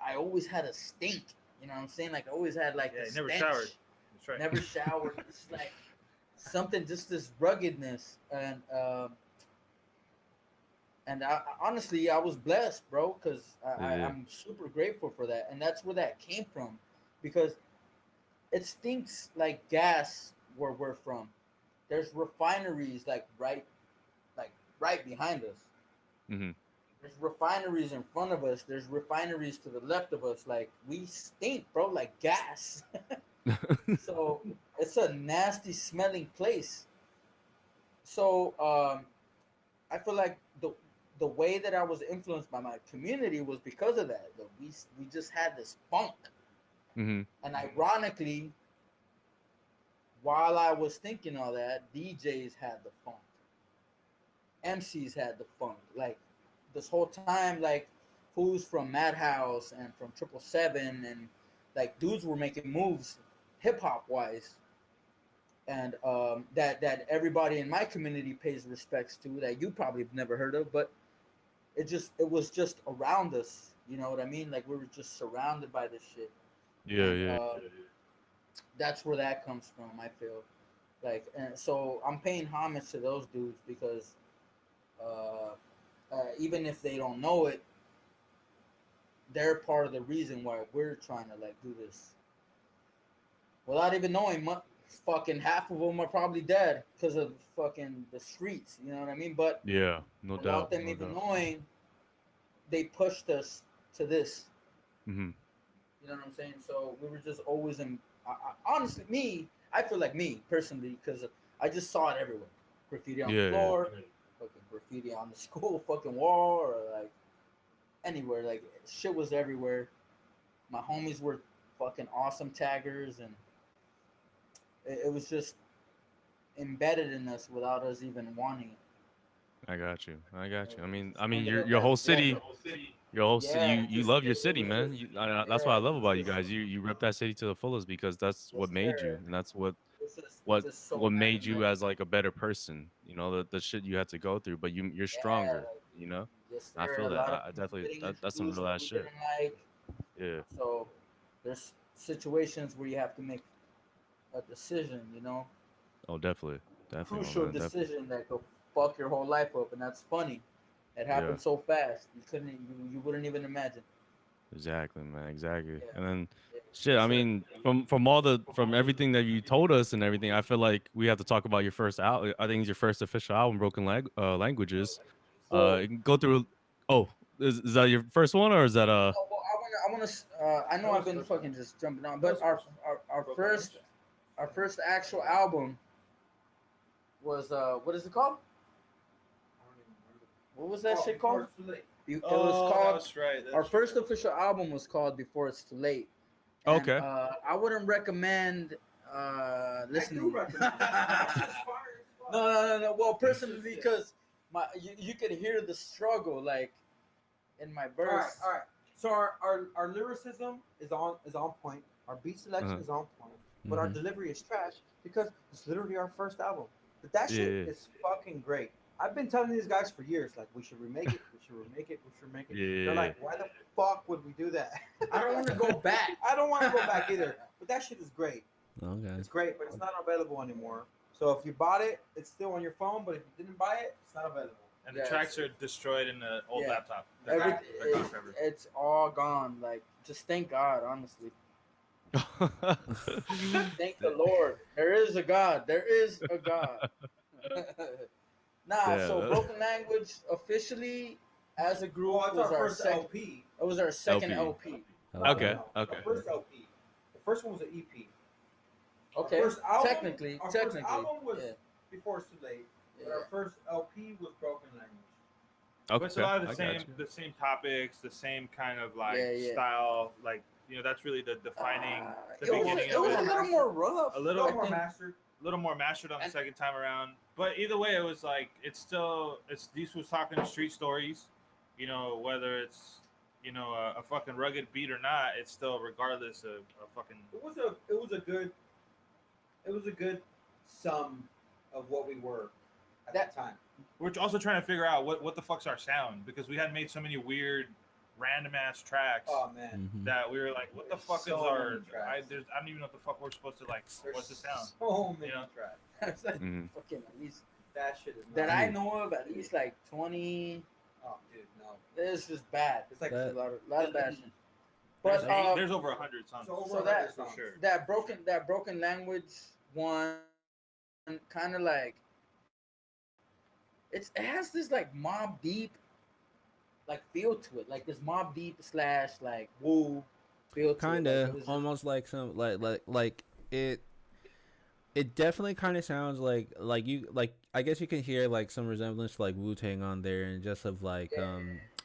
I always had a stink. You know what I'm saying? Like I always had like Yeah, the he never stench. showered. That's right. Never showered. It's like something, just this ruggedness, and honestly, I was blessed, bro, because Yeah. I'm super grateful for that, and that's where that came from, because it stinks like gas where we're from. There's refineries like right behind us. Mm-hmm. There's refineries in front of us. There's refineries to the left of us. Like we stink, bro, like gas. So it's a nasty smelling place. So I feel like the way that I was influenced by my community was because of that. That we just had this funk, Mm-hmm. and ironically, while I was thinking all that, DJs had the funk, MCs had the funk. Like this whole time, like fools from Madhouse and from 777 and like dudes were making moves, hip hop wise, and that everybody in my community pays respects to, that you probably have never heard of, but it was just around us. You know what I mean? Like we were just surrounded by this shit, Yeah. and Yeah. that's where that comes from. I feel like, and so I'm paying homage to those dudes because even if they don't know it, they're part of the reason why we're trying to like do this without even knowing. Fucking half of them are probably dead because of fucking the streets. You know what I mean? But Yeah. No without doubt. them No even doubt. knowing, they pushed us to this. Mm-hmm. You know what I'm saying? So we were just always in. Honestly, I feel like me personally, because I just saw it everywhere. Graffiti on the Yeah. Yeah. floor, fucking graffiti on the school fucking wall, or like anywhere. Like shit was everywhere. My homies were fucking awesome taggers, and it was just embedded in us without us even wanting it. I got you. I got you. Just I mean, ended up your as whole a blessing. city, your whole city. Yeah, You love your city, man. That's what I yeah, love about you guys. You rep that city to the fullest because that's yes, what made you, sir. and that's what It's just so what nice, made you man. as like a better person. You know the shit you had to go through, but you're Yeah, stronger. You know, yes, I sir. feel A that. lot of I people definitely getting that's some introduced real that ass we shit. didn't like. Yeah. So there's situations where you have to make a decision, you know, Oh, definitely, definitely, my crucial man, definitely. decision that could fuck your whole life up, and that's funny. It Yeah, happened so fast, you wouldn't even imagine. exactly, man, exactly. Yeah, And then, yeah, shit. for I sure. mean, from everything that you told us and everything, I feel like we have to talk about your first album. I think it's your first official album, Languages. Well, You can go through. Oh, is that your first one, or is that oh, well, I know I've been fucking just jumping on, but our first actual album was what is it called? What was that shit called? It was called. That's right. Our first official album was called Before It's Too Late, and okay? I wouldn't recommend listening. No. Well, personally, because you could hear the struggle like in my All right, verse. all right. So our lyricism is on point. Our beat selection Uh-huh. is on point, but our Mhm. delivery is trash because it's literally our first album. But that Yeah, shit yeah. is fucking great. I've been telling these guys for years, like we should remake it, we should remake it, we should remake it. Yeah. They're like, why the fuck would we do that? I don't want to go back. I don't want to go back either. But that shit is great. Okay. It's great, but it's not available anymore. So if you bought it, it's still on your phone. But if you didn't buy it, it's not available. And the Yes. tracks are destroyed in the old Yeah. laptop. Every, They're gone forever. it's all gone. Like, just thank God, honestly. Thank the Lord. There is a God. There is a God. Yeah, So that- Broken Language officially as a group Well, it's was our first second. LP. It was our second LP. LP. Okay, No, okay. Our first LP. The first one was an EP. Okay. Our first album, Technically. First album was Yeah. Before It's Too Late. But Yeah. our first LP was Broken Language. Okay, But it's a lot of I got you. the same topics, the same kind of like Yeah. style. Like that's really the defining the It was, beginning it was of a it. little more rough. A A little little more think- mastered. A little more mastered on the And- second time around. But either way, it was like it's these was talking street stories. Whether it's a fucking rugged beat or not, it's still regardless of a fucking. It was a good sum of what we were at that time. We're also trying to figure out what the fuck's our sound because we had made so many weird, random ass tracks Oh man. Mhm. that we were like, what the There's fuck is so our? many tracks. I don't even know what the fuck we're supposed to like. There's What's the sound? So many You know? tracks. It's like Mhm. fucking at least That shit is that nuts. I know of at least like 20. Oh dude, no. It's just bad. It's like That- A lot of bad shit. But There's over 100 songs. so over so 100 that- songs. for sure. that broken language one kind of like it has this like Mob Deep like feel to it, like this Mob Deep / like woo feel to Kind it. Like, of it was just- almost like some like it definitely kind of sounds like you like I guess you can hear like some resemblance to like Wu-Tang on there and just of like Yeah.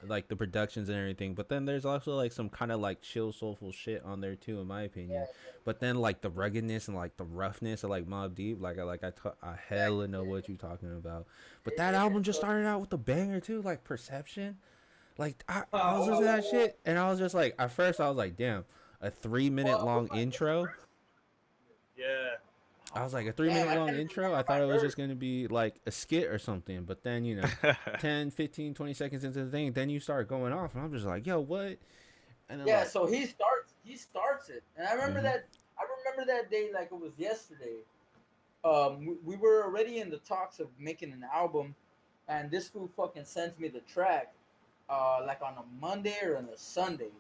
like the productions and everything, but then there's also like some kind of like chill soulful shit on there too in my opinion. But then like the ruggedness and like the roughness of like Mobb Deep, I hella know what you're talking about. But that album just started out with a banger too, like Perception. Like I was listening to that shit and I was just like, at first I was like, damn, a 3-minute long intro. Yeah. I was like, a 3-minute I long can't intro? remember I thought my it was verse. just going to be like a skit or something. But then, 10, 15, 20 seconds into the thing, then you start going off. And I'm just like, yo, what? And then Yeah, like, so he starts it, and I remember Mhm. that. I remember that day like it was yesterday. We were already in the talks of making an album, and this fool fucking sends me the track, like on a Monday or on a Sunday,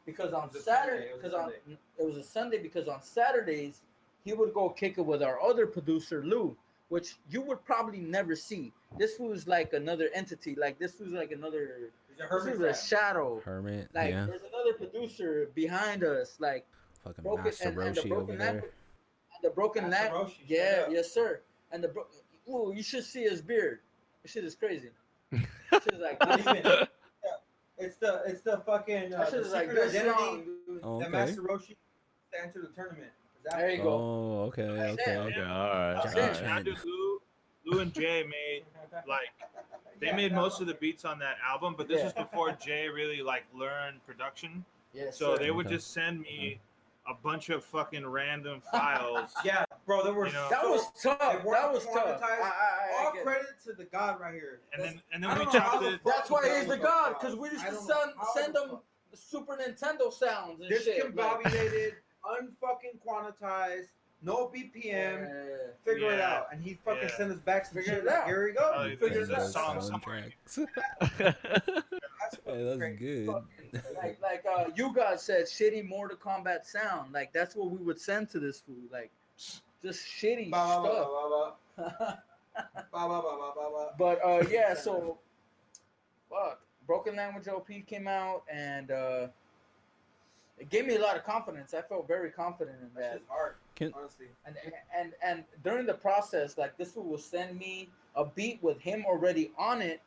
because on It was a Saturday, Sunday, it was a because on Sunday. it was a Sunday because on Saturdays he would go kick it with our other producer Lou, which you would probably never see. This was like another entity, like this was like another. It's a This Hermit is a track. shadow. Hermit, Like yeah. there's another producer behind us, like Fucking broken Master and the Roshi over broken there. language, the broken Master language. Roshi, Yeah, straight up. yes sir. And ooh, you should see his beard. This shit is crazy. This shit is like Not this. even. It's the fucking That shit the is like secret this identity long, dude. Oh, that okay. Master Roshi to enter the tournament. There you go. Oh, okay, That's okay. it. Okay, all right, That's all it. right. Shout out to Lou and Jay made like they made most of the beats on that album, but this Yeah. was before Jay really like learned production. Yes, So sir. they would Okay. just send me a bunch of fucking random files. Yeah, bro, there were You know. that was tough. They weren't That was tough. traumatized. I all get it. credit to the God right here. And I then we don't know how chopped the it. fuck That's why that he's the was god, up, because we used I to don't know how send the him fuck. the Super Nintendo sounds and shit. Like, Discombobulated, unfucking quantized, no BPM, Yeah. figure it Yeah. out. And he fucking Yeah. sent us back some Figure shit. it Like, out. here we go. Oh, You this figured is it a out. song soundtracks. That's Hey, fucking that's crazy. good. Like you guys said, shitty Mortal Kombat sound. Like that's what we would send to this food. Like just shitty Ba, ba, ba, stuff. ba, ba, ba. Ba, ba, ba, ba, ba, ba. But yeah, so fuck. Broken Language LP came out and it gave me a lot of confidence. I felt very confident in That that. shit's hard, Can honestly. And during the process, like this fool will send me a beat with him already on it.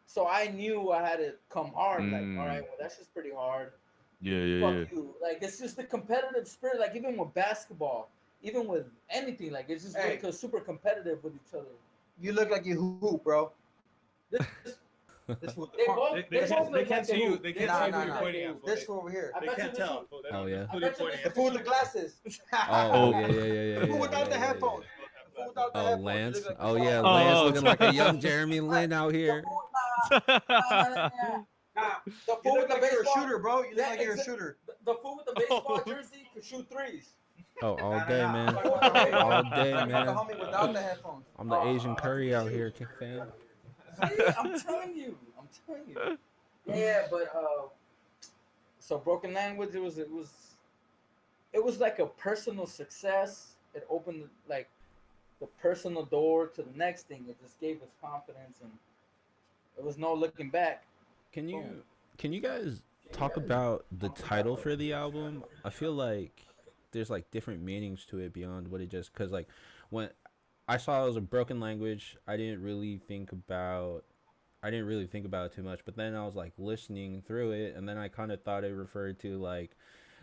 So I knew I had to come hard. Like, all right, well that's just pretty hard. Yeah. Fuck you. Like it's just the competitive spirit. Like even with basketball, even with anything, like it's just Hey. like super competitive with each other. You look like you hoop, bro. This, This fool. they both, They both can't look like see you. hoop. They can't Nah, see nah, who you're nah. pointing at. This fool over here. I They bet you can't this tell. fool- They Oh, don't yeah. know who I they're bet you pointing The at. fool with the glasses. Oh, yeah. The fool without the headphones. The fool without the Oh, headphones. Lance. You look like Oh, you- yeah, Oh, Lance looking like a sorry. young Jeremy Lin out here. Nah, The you fool look with the like you're a baseball. shooter, bro. You look Yeah, like you're a exact- shooter. The fool with the baseball Oh. jersey could shoot threes. Oh, all Nah, day, nah, nah. man. I'm talking about the homie. All day, I'm talking about man. the homie without the headphones. I'm the Asian Curry out here, fam. See, I'm telling you. Yeah, but so Broken Language, it was like a personal success. It opened like the personal door to the next thing. It just gave us confidence, and it was no looking back. Can you Boom. can you guys talk about the title for the album? I feel like there's like different meanings to it beyond what it just because like when I saw it was a broken language, I didn't really think about it too much. But then I was like listening through it, and then I kind of thought it referred to like,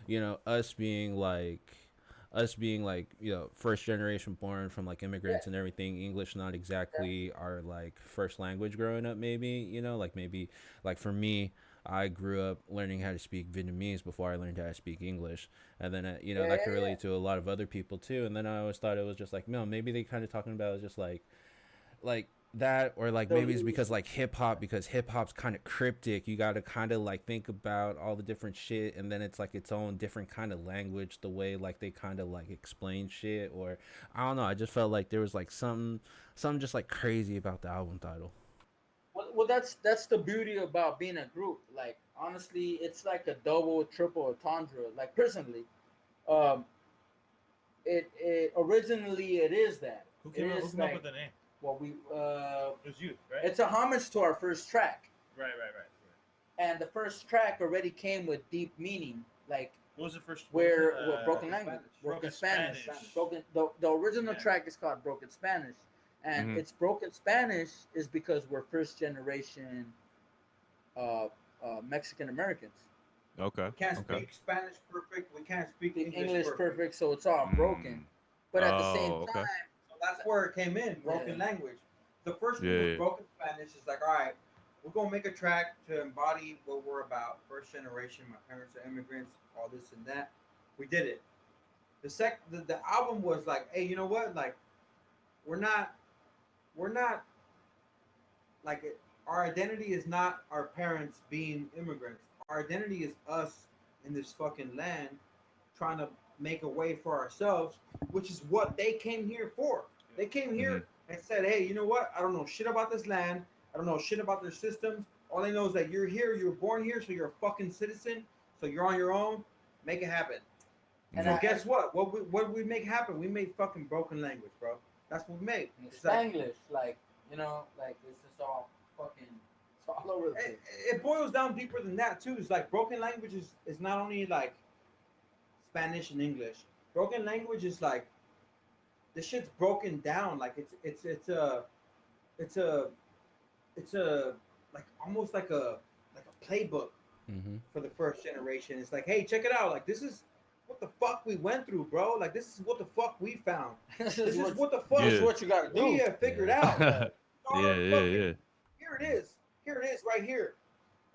you know, us being like first generation born from like immigrants and everything. English not exactly our like first language growing up. Maybe like for me, I grew up learning how to speak Vietnamese before I learned how to speak English, and then that could relate to a lot of other people too. And then I always thought it was just like, no, maybe they kind of talking about it just like that, or like maybe it's because like hip hop's kind of cryptic. You got to kind of like think about all the different shit, and then it's like its own different kind of language, the way like they kind of like explain shit, or I don't know. I just felt like there was like something just like crazy about the album title. Well, that's the beauty about being a group. Like honestly, it's like a double, triple entendre. Like personally, um, it originally it is that. Who came up with the name? Well, we It was you, right? it's a homage to our first track, Right. and the first track already came with deep meaning. Like What was the first? where what was it? broken language, broken Spanish. Spanish. Broken. The original Yeah. track is called Broken Spanish, and Mhm. it's Broken Spanish is because we're first generation Mexican Americans. Okay. We can't Okay. speak Spanish perfect. We can't speak Speak English perfect. so it's all broken. But at the same Oh, okay. time, So that's where it came in, broken Yeah. language. The first one Yeah, was yeah. broken Spanish. It's like, all right, we're gonna make a track to embody what we're about. First generation, my parents are immigrants, all this and that. We did it. The album was like, hey, you know what? Like, we're not like our identity is not our parents being immigrants. Our identity is us in this fucking land trying to make a way for ourselves, which is what they came here for. They came here and said, hey, you know what? I don't know shit about this land. I don't know shit about their systems. All I know is that you're here, you were born here, so you're a fucking citizen. So you're on your own. Make it happen. And so guess what? What did we make happen? We made fucking broken language, bro. That's what we made. it's Spanglish, like it's just all fucking, it's all over the place. It boils down deeper than that too. It's like broken language is not only like Spanish and English. Broken language is like the shit's broken down. Like it's a like almost like a playbook for the first generation. It's like, hey, check it out. Like this is what the fuck we went through, bro. Like this is what the fuck we found. This is what the fuck This is what you gotta do. we have figured out. Yeah. Here it is right here.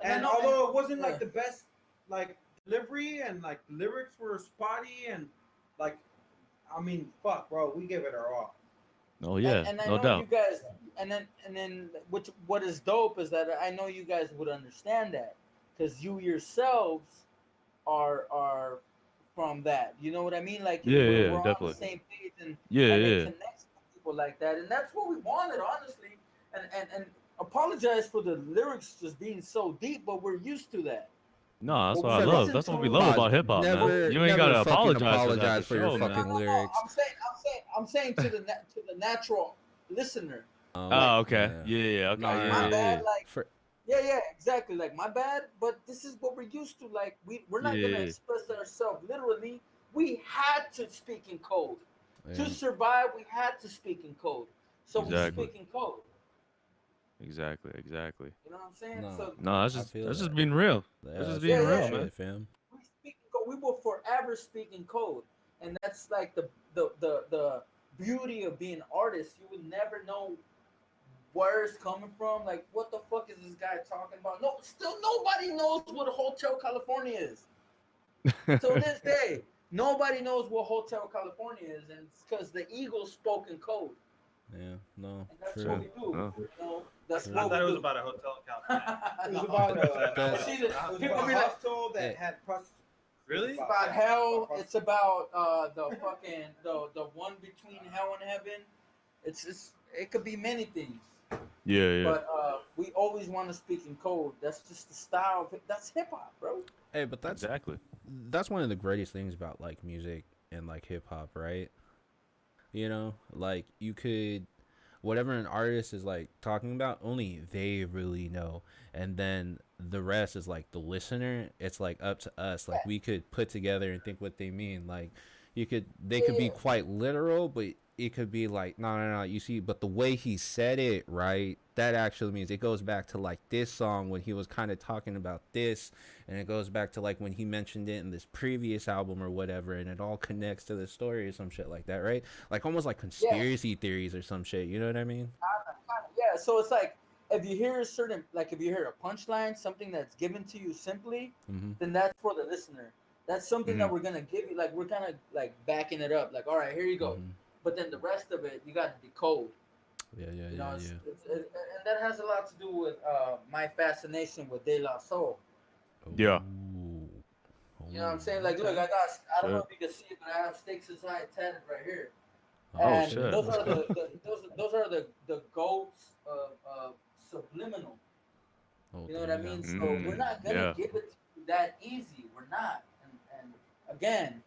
And And I know- although it wasn't yeah. like the best like delivery and like the lyrics were spotty and like I mean fuck bro, we gave it our all. Oh yeah, and I no know doubt. you guys, and then what is dope is that I know you guys would understand that because you yourselves are from that. You know what I mean? Like Yeah, we're, yeah, we're on the definitely. same page and Yeah, it yeah. connects with people like that, and that's what we wanted, honestly. And apologize for the lyrics just being so deep, but we're used to that. No, that's What what we I love. listen That's what we to. love Pause. about hip hop, man. Never, You ain't never gotta fucking apologize for that apologize to for your show, No, fucking man. no, no. lyrics. I'm saying to the natural listener. Oh, Like Oh, okay. yeah. Yeah, yeah, No, okay. like Yeah, my yeah, bad. yeah. Like For yeah, exactly. Like my bad. But this is what we're used to. Like we're Yeah, not gonna yeah, express ourselves literally. We had to speak in code to yeah. survive. We had to speak in code. So we exactly. speak in code. Exactly, exactly. You know what I'm saying? No, So No, I feel that's just that. being real. Yeah, That's just that's being some yeah, real real, yeah. man. shit, fam. We speak in code. We will forever speak in code, and that's like the beauty of being artists. You would never know where it's coming from. Like, what the fuck is this guy talking about? No, still nobody knows what a Hotel California is. Till this day, nobody knows what Hotel California is, and it's because the Eagles spoke in code, Yeah, no, and that's what true. we do. No. You know, that's True. I what thought we it was do. about a hotel in California. It was No. about That's- It's either- it was people about be a like, hostel that Hey. had prostitutes. Really? it's about hell. It's about the fucking the one between hell and heaven. It could be many things. Yeah, yeah. But we always want to speak in code. That's just the style of it. That's hip hop, bro. Hey, but Exactly. that's one of the greatest things about like music and like hip hop, right? You know, like you could whatever an artist is like talking about, only they really know. And then the rest is like the listener. It's like up to us. Like we could put together and think what they mean. Like they could be Yeah. quite literal, but it could be like, no, you see, but the way he said it, right, that actually means it goes back to like this song when he was kind of talking about this, and it goes back to like when he mentioned it in this previous album or whatever, and it all connects to the story or some shit like that, right? Like almost like conspiracy theories or some shit, you know what I mean? Yeah. So it's like if you hear a certain, like if you hear a punchline, something that's given to you simply, Mm-hmm. then that's for the listener. That's something that Mhm. we're gonna give you. Like we're kind of like backing it up. Like all right, here you go. Mm-hmm. But then the rest of it, you got to decode. Yeah, You know, and that has a lot to do with my fascination with De La Soul. Yeah. Ooh. You know what I'm saying? Like, look, I don't know if you can see it, but I have Stakes Inside tatted right here. Oh, And shit. those are those are the goats of subliminal. Oh, You know what there I you go. mean? So we're not gonna yeah. give it to you that easy. We're not. And again,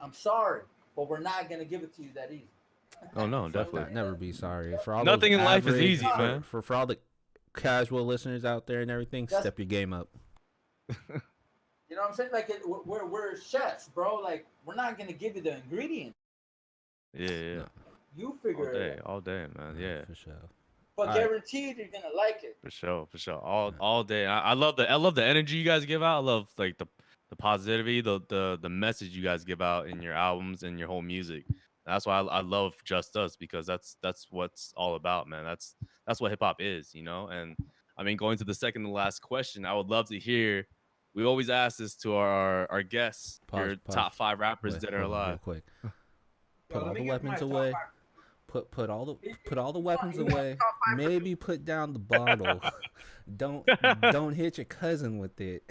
I'm sorry, but we're not gonna give it to you that easy. Oh no, Fuck definitely. that. Never be sorry. For all Nothing those in life is average- easy, man. For all the casual listeners out there and everything, That's- step your game up. You know what I'm saying? Like we're chefs, bro. Like we're not gonna give you the ingredients. Yeah, yeah. No. You All figure it day, out. all day, man. Yeah, For sure. But Alright. guaranteed you're gonna like it. for sure. All day. I love the energy you guys give out. I love like the positivity, the message you guys give out in your albums and your whole music. That's why I love Just Us, because that's what's all about, man. That's what hip hop is, you know. And I mean, going to the second to last question, I would love to hear. We always ask this to our guests, your Pause. top 5 rappers Wait, that are hold on real alive. quick. Yo, Put let all me the give my weapons top away. five. Put all the weapons You want away. top five Maybe put down the bottle. don't hit your cousin with it.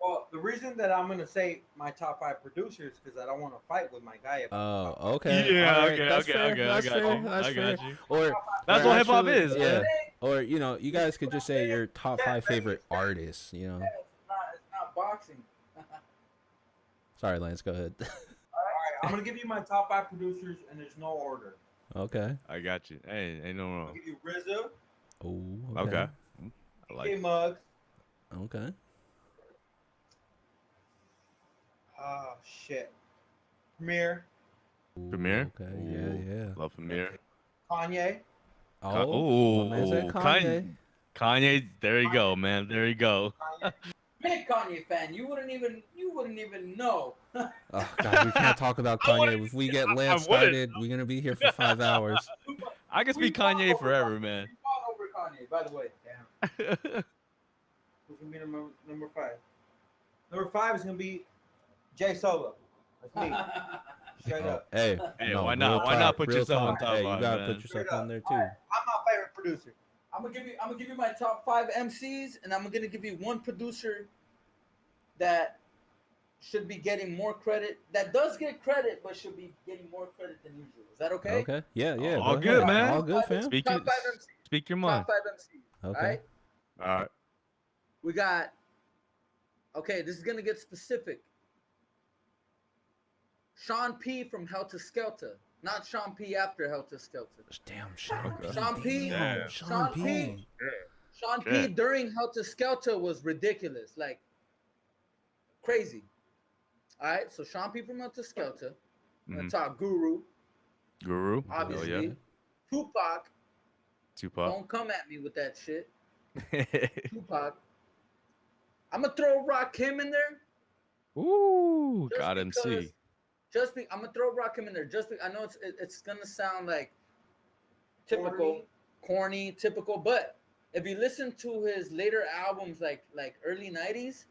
Well, the reason that I'm gonna say my top 5 producers because I don't want to fight with my guy. Oh, About okay. Yeah, All right. okay, That's okay, fair. okay, I That's got fair. you. That's I fair. got you. Or That's or what hip hop actually- is, yeah. man. Or you guys could just say your top 5 favorite artists. You know. It's not boxing. Sorry, Lance. Go ahead. All right, I'm gonna give you my top 5 producers, and there's no order. Okay. I got you. Hey, ain't no I'll wrong. give you RZA, Oh. Okay. I like K it. Muggs. Okay. Oh shit, Premier, Ooh, Premier? Okay. Ooh. Yeah. Love Premier. Kanye. Oh. My man said Ooh, Kanye. Kanye, there you go, man. There you go. Big Kanye fan. You wouldn't even know. Oh God, we can't talk about I wouldn't Kanye. even If we say- get I Lance wouldn't. started, we're gonna be here for 5 hours. I can speak Kanye forever, man. We fought over Kanye, by the way. Damn. Who's gonna be number 5? Number 5 is gonna be Jay Solo. That's me. Straight Oh, up. hey, Hey, no, why real not? Why not talk, put real yourself on talk. top Hey, you five, gotta man? put yourself Straight on up. there All right, too. I'm my favorite producer. I'm gonna give you my top 5 MCs, and I'm gonna give you one producer that should be getting more credit. That does get credit, but should be getting more credit than usual. Is that okay? Okay. Yeah. Yeah. All go good, ahead. man. All good, fam. Speak Top your, 5 MCs. speak your mind. Top 5 MCs. Okay. All right. All right. We got. Okay, this is gonna get specific. Sean P from Helter Skelter, not Sean P after Helter Skelter. Damn, Sean Okay. P. Sean P. Damn, Sean P. Sean P. Shit. during Helter Skelter was ridiculous, like crazy. All right, so Sean P. from Helter Skelter. I'm gonna talk Guru, Guru. obviously. Oh, yeah. Tupac. Tupac. Don't come at me with that shit. Tupac. I'm gonna throw Rakim in there. Ooh, Just God because- MC. I'm gonna throw Rakim in there. I know it's gonna sound like typical, corny, typical, but if you listen to his later albums, like early '90s,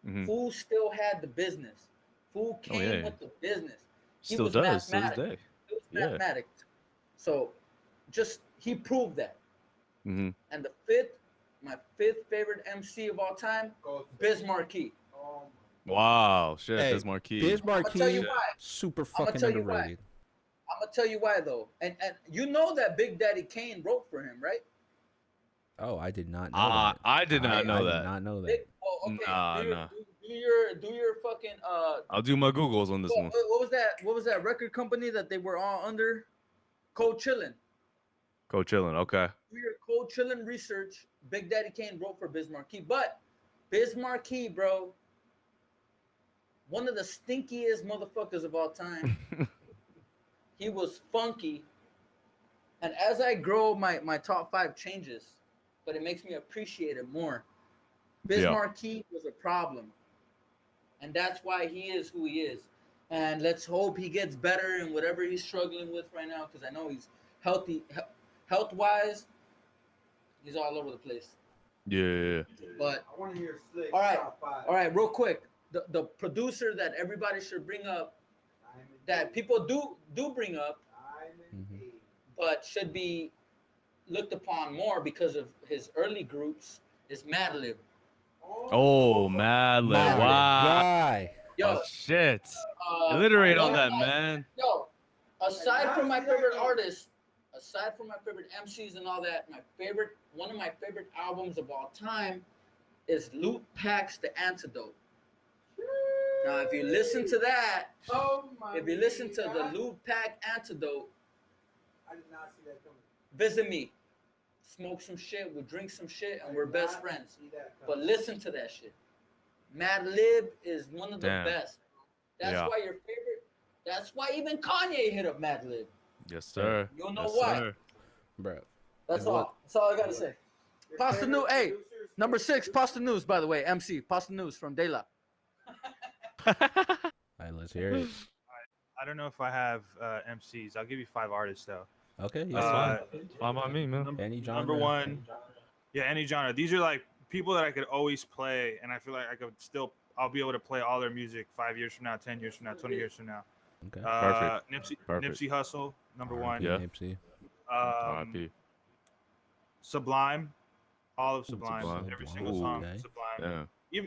Mhm. Fool still had the business. Fool came yeah. with the business. He Still was does to this mathematic. day. It was Yeah. mathematics. So, just he proved that. Mhm. And my fifth favorite MC of all time, Biz Markie. Oh Wow, shit, Hey, Biz Markie. Biz I'ma tell you Markie, why. super I'ma fucking tell you why. underrated. I'm gonna tell you why though, and you know that Big Daddy Kane wrote for him, right? Oh, I did not know that. I did not know I that. did not know that. Big, oh, okay. Nah, do your, nah. do your fucking I'll do my Googles on this one. what was that? What was that record company that they were all under? Cold Chillin'. Go chilling. Okay. Do your Cold Chillin' research. Big Daddy Kane wrote for Biz Markie, but Biz Markie, bro, one of the stinkiest motherfuckers of all time. He was funky. And as I grow, my top 5 changes, but it makes me appreciate it more. Biz Yeah. Markie was a problem. And that's why he is who he is. And let's hope he gets better in whatever he's struggling with right now, because I know he's healthy, health-wise, he's all over the place. Yeah. But I want to hear Slick. All right. Top 5. all right, real quick, the producer that everybody should bring up, Diamond that Dave. people do bring up, Diamond Mhm. Dave. but should be looked upon more because of his early groups, is Madlib. Oh, Madlib. Wow. Why? Yo, Oh, shit. uh, Alliterate on one that, of my- man. Yo, aside from my favorite artists, aside from my favorite MCs and all that, one of my favorite albums of all time is Loot Pack's The Antidote. Now, if you listen to that, Oh my if you listen to the God. Loot Pack Antidote, I did not see that coming. visit me. Smoke some shit, we'll drink some shit, and I we're did best not friends. see that But coming. listen to that shit. Madlib is one of the Damn. best. That's Yeah. why your favorite. That's why even Kanye hit up Madlib. Yes, sir. You'll know Yes, why. sir. Bro. That's And all. what- That's all I gotta say. Your Pasta favorite New- hey, producers, Number favorite 6, Pasta producers? News, by the way. MC, Pasta News from De La. All right, let's hear it. I don't know if I have MCs. I'll give you 5 artists though. Okay, That's yeah. fine. Fine by me, man. Any genre. Number 1, yeah, any genre. These are like people that I could always play, and I feel like I'll be able to play all their music 5 years from now, 10 years from now, 20 years from now. Okay. Perfect. Nipsey Hussle, number 1. Yeah. Nipsey. R.I.P. Sublime, all of Sublime, Sublime. every single Ooh, song, okay. Sublime. Yeah.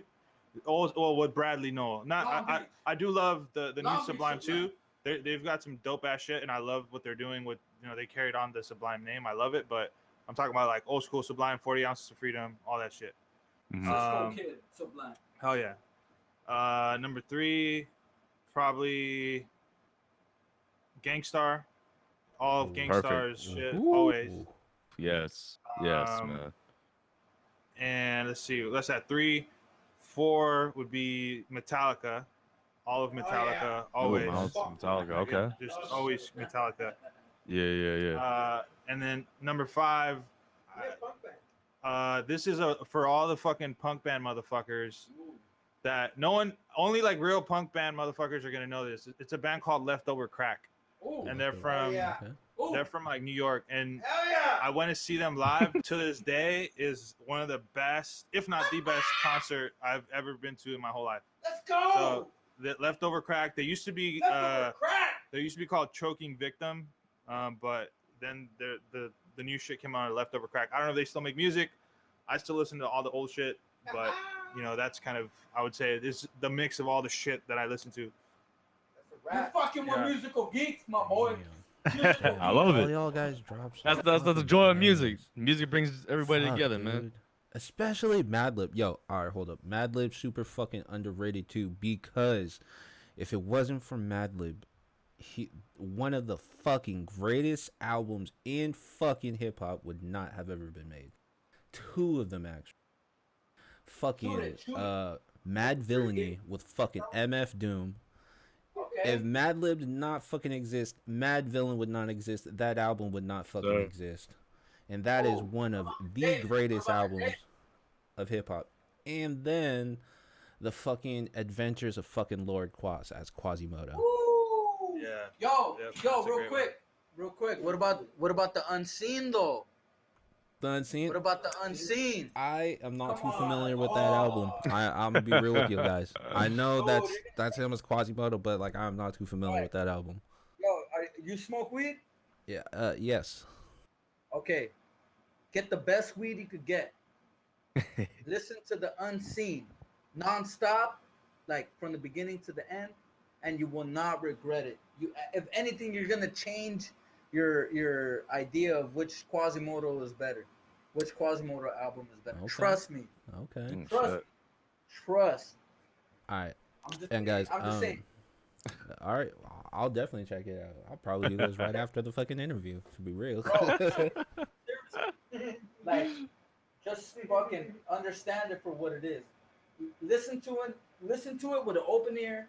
Well, with Bradley Noel. Long I Beach. do love the Long new Beach Sublime Sublime. too. They've got some dope ass shit, and I love what they're doing with, they carried on the Sublime name. I love it, but I'm talking about like old school Sublime, 40 Ounces of Freedom, all that shit. Mhm. Um, Kid, Sublime. Hell yeah. Number 3, probably Gangstar. All of Ooh. Gangstar's Perfect. shit, Ooh. always. Yes. Yes, Um, man. And let's see, that's at 3. 4 would be Metallica. All of Metallica, always. Metallica. Okay. Just always Metallica. Yeah. And then number 5, Yeah, punk band. this is for all the fucking punk band motherfuckers that only like real punk band motherfuckers are gonna know this. It's a band called Leftover Crack, Ooh. and they're from yeah. Okay. Ooh. they're from like New York, and Hell yeah. I went to see them live. To this day, is one of the best, if not the best, concert I've ever been to in my whole life. Let's go. So the Leftover Crack, they used to be Leftover crack. they used to be called Choking Victim, but then the new shit came out of Leftover Crack. I don't know if they still make music. I still listen to all the old shit, but you know, that's kind of, I would say, this the mix of all the shit that I listen to. You're fucking with Yeah. musical geeks, my boy. Damn. I love All it. y'all guys drop some That's the fucking joy of music. bangers. Music brings everybody Fuck, together, dude. man. Especially Madlib. Yo, all right, hold up. Madlib super fucking underrated too, because if it wasn't for Madlib, one of the fucking greatest albums in fucking hip hop would not have ever been made. Two of them actually. Fucking Mad Villainy with fucking MF Doom. Okay. If Madlib did not fucking exist, Mad Villain would not exist. That album would not fucking Sir. exist. And that is one of the greatest albums of hip hop. And then the fucking Adventures of fucking Lord Quas as Quasimodo. Woo! Yeah. Yo, Yep, yo, that's a great real quick. What about the Unseen though? The Unseen. What about the Unseen? I am not Come too familiar on. with that album. I'm gonna be real with you guys. I know Dude, that's him as Quasimodo, but like I'm not too familiar with that album. Yo, you smoke weed? Yeah. Yes. Okay. Get the best weed you could get. Listen to the Unseen, nonstop, like from the beginning to the end, and you will not regret it. If anything, you're gonna change your idea of which Quasimodo is better, which Quasimodo album is better. Okay. Trust me. Okay. Trust me. Trust. All right. I'm just And guys, I'm just saying. all right, I'll definitely check it out. I'll probably do this right after the fucking interview, to be real. Like, just fucking understand it for what it is. Listen to it with an open ear,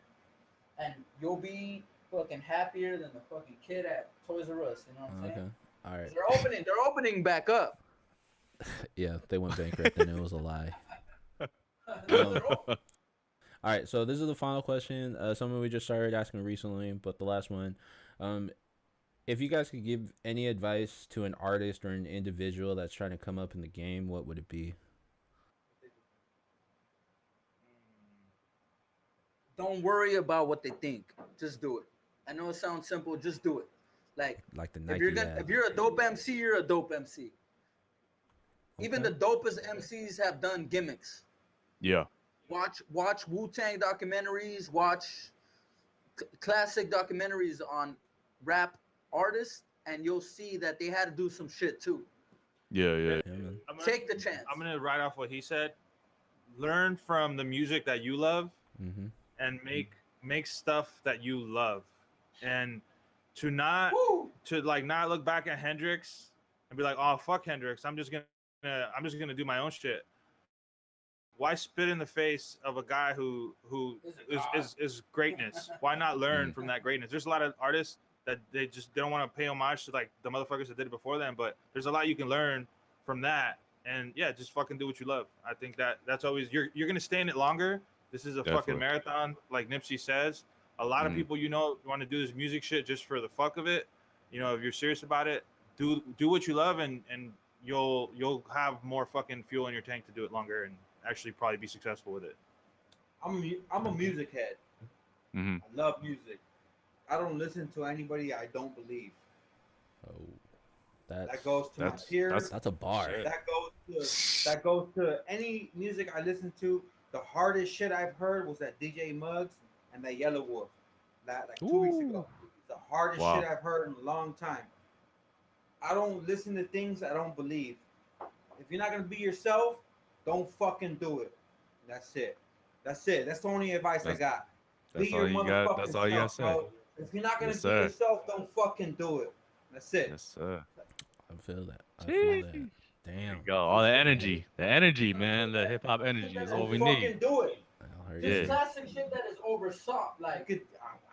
and you'll be fucking happier than the fucking kid at Toys R Us. You know what I'm Okay. saying? All right. They're opening back up. Yeah, they went bankrupt and it was a lie. They're All right, so this is the final question. Something we just started asking recently, but the last one. If you guys could give any advice to an artist or an individual that's trying to come up in the game, what would it be? Don't worry about what they think. Just do it. I know it sounds simple. Just do it. Like Like the if Nike you're ad. if you're a dope MC, you're a dope MC. Even the Okay. dopest MCs have done gimmicks. Yeah. Watch Wu-Tang documentaries, watch classic documentaries on rap artists, and you'll see that they had to do some shit too. Yeah. Yeah, man. Take the chance. I'm gonna write off what he said. Learn from the music that you love, Mm-hmm. and make stuff that you love, and to not Woo! not look back at Hendrix and be like, oh fuck Hendrix, I'm just gonna do my own shit. Why spit in the face of a guy who is greatness? Why not learn from that greatness? There's a lot of artists that they don't want to pay homage to like the motherfuckers that did it before them, but there's a lot you can learn from that. And yeah, just fucking do what you love. I think that's always you're gonna stay in it longer. This is a fucking marathon, like Nipsey says. A lot of people, want to do this music shit just for the fuck of it. If you're serious about it, do what you love, and you'll have more fucking fuel in your tank to do it longer and actually probably be successful with it. I'm a music head. Mm-hmm. I love music. I don't listen to anybody I don't believe. Oh, That goes to my peers. That's a bar. That goes to any music I listen to. The hardest shit I've heard was that DJ Muggs and that Yellow Wolf. Like 2 weeks ago. The hardest shit I've heard in a long time. I don't listen to things I don't believe. If you're not gonna be yourself, don't fucking do it. That's it. That's the only advice I got. Be your motherfucking That's all you gotta self, say. bro. If you're not gonna be yourself, don't fucking do it. That's it. Yes, sir. I feel that. Damn. Go. All the energy, man. The hip hop energy is all we Don't need. fucking do it. Just classic shit that is oversought. Like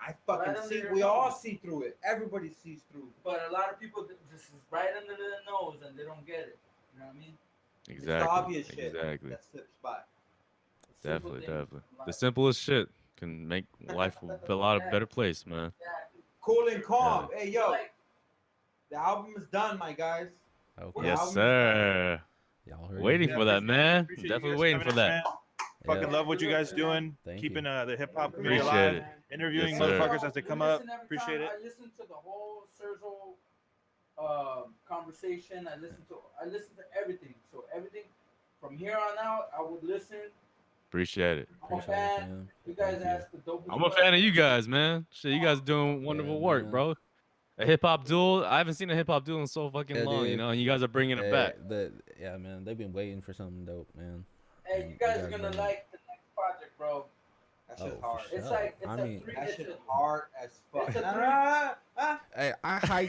I fucking see. We all see through it. Everybody sees through. But a lot of people just is right under their nose and they don't get it. You know what I mean? Exactly. It's the obvious shit. Exactly. That slips by. Definitely. The simplest shit can make life a lot of better place, man. Cool and calm. Yeah. Hey, yo. The album is done, my guys. Okay. Yes, sir. Y'all heard waiting it. for that, man. Appreciate Definitely you guys waiting for coming in, that. man. Fucking love what you guys doing. Thank Keeping you. the hip hop community Appreciate alive. it. Interviewing Yes, sir. motherfuckers as they come up. Appreciate it. I listen to the whole Serzo conversation. I listen to everything. So everything from here on out, I would listen Appreciate it. I'm a Appreciate it, fan. fam. You guys Thank you. asked the dopest I'm a question. fan of you guys, man. Shit, you guys doing wonderful Yeah, work, man. bro. A hip hop duel. I haven't seen a hip hop duel in so fucking Yeah, long, you dude. know, and you guys are bringing it back. Yeah, man. They've been waiting for something dope, man. Hey, And you guys are bring gonna it. like the next project, bro. That Oh, shit's for hard. sure. It's like it's I a mean, three. That It's shit's a, hard as fuck. It's a Nah, three- nah, nah, nah. hey, I high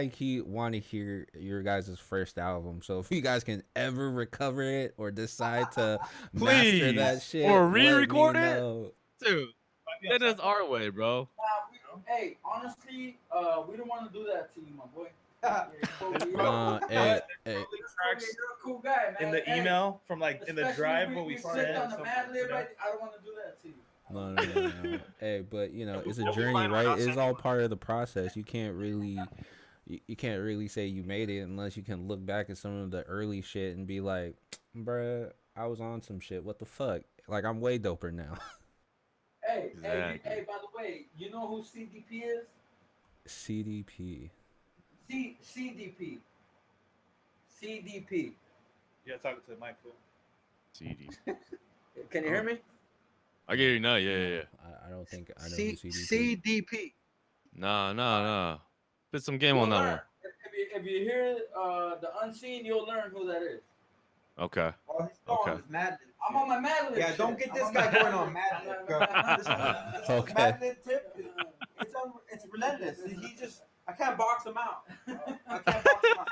key want to hear your guys' first album. So if you guys can ever recover it or decide to master that Please. shit, Or let me re-record it? know. Dude, send us our way, bro. hey, honestly, we don't want to do that to you, my boy. You're Hey, Early tracks a cool guy, man. in the Hey, email from like in the especially drive we, what we we sit said. on the something, Mad Lib, you know? right? I don't want to do that to you. No. Hey, but you know, it's a We'll be journey, fine, right? I'll It's send all you one. part of the process. You can't really, you can't really say you made it unless you can look back at some of the early shit and be like, bruh, I was on some shit. What the fuck? Like I'm way doper now. Hey, Exactly. hey, by the way, you know who CDP is? CDP. CDP. CDP. Yeah, talking to the mic, fool. CDs. Can you hear me? I get you now. Yeah. I don't think I know who CDP. CDP. Nah. Put some game on that one. If you hear the unseen, you'll learn who that is. Okay. Oh, he's still Okay. on his Mad Lib I'm on my Mad Lib. Yeah, shit. don't get this I'm guy on my going on Mad Lib, bro. This Okay. Mad Lib tip, it's relentless. He just, I can't box him out. I can't box him out.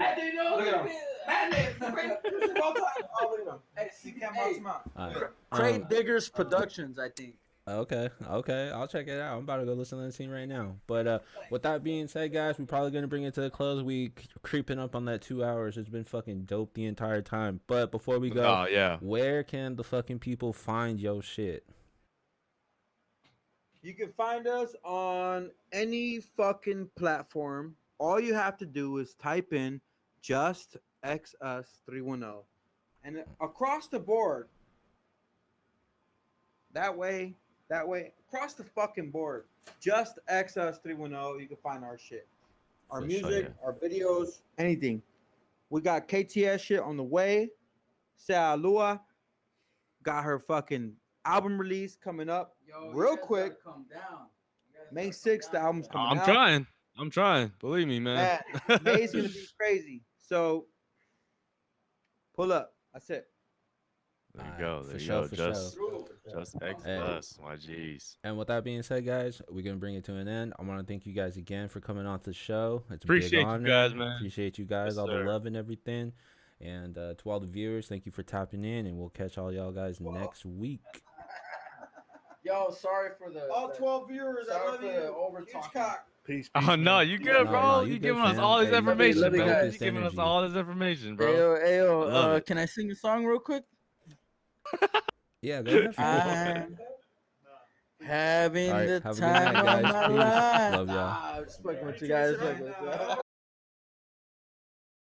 I didn't know. Look at him. Mad Lib, the greatest person of all time. Oh, look at him. Hey, He can't box him out. Alright. Crate Diggers Productions, I think. Okay, I'll check it out. I'm about to go listen to the scene right now. But with that being said, guys, we're probably gonna bring it to the close. We creeping up on that 2 hours. It's been fucking dope the entire time. But before we go, Oh yeah. where can the fucking people find your shit? You can find us on any fucking platform. All you have to do is type in JUSTXUS 310. And across the board, that way, across the fucking board, JUSTXUS 310, you can find our shit. Our For music, sure. our videos, anything. We got KTS shit on the way. Sea Lua got her fucking album release coming up Yo, real you guys quick. gotta come down. You guys May gotta come 6th, the down. album's coming out. I'm trying. Believe me, man. Man, May's gonna be crazy. So pull up. That's it. There you Alright, go. for There you sure, go. for Just sure. X Hey. us. My G's. And with that being said, guys, we're gonna bring it to an end. I want to thank you guys again for coming on to the show. It's a Appreciate big you honor. guys, man. Appreciate you guys, Yes, all the sir. love and everything. And to all the viewers, thank you for tapping in, and we'll catch all y'all guys next week. Yo, sorry for the All 12 viewers, I sorry love for you. the over Huge talking. cock. Peace. Oh no, you good, No, bro? no, you you good, giving us fam. all this Hey, information, love you man. guys. You giving us Energy. all this information, bro. Ayo, I love it. can I sing a song real quick? Yeah, go ahead. I'm having All right, the have a good time night, of guys. my Peace. life. Love y'all. I'm just fucking with you guys. Fucking with you.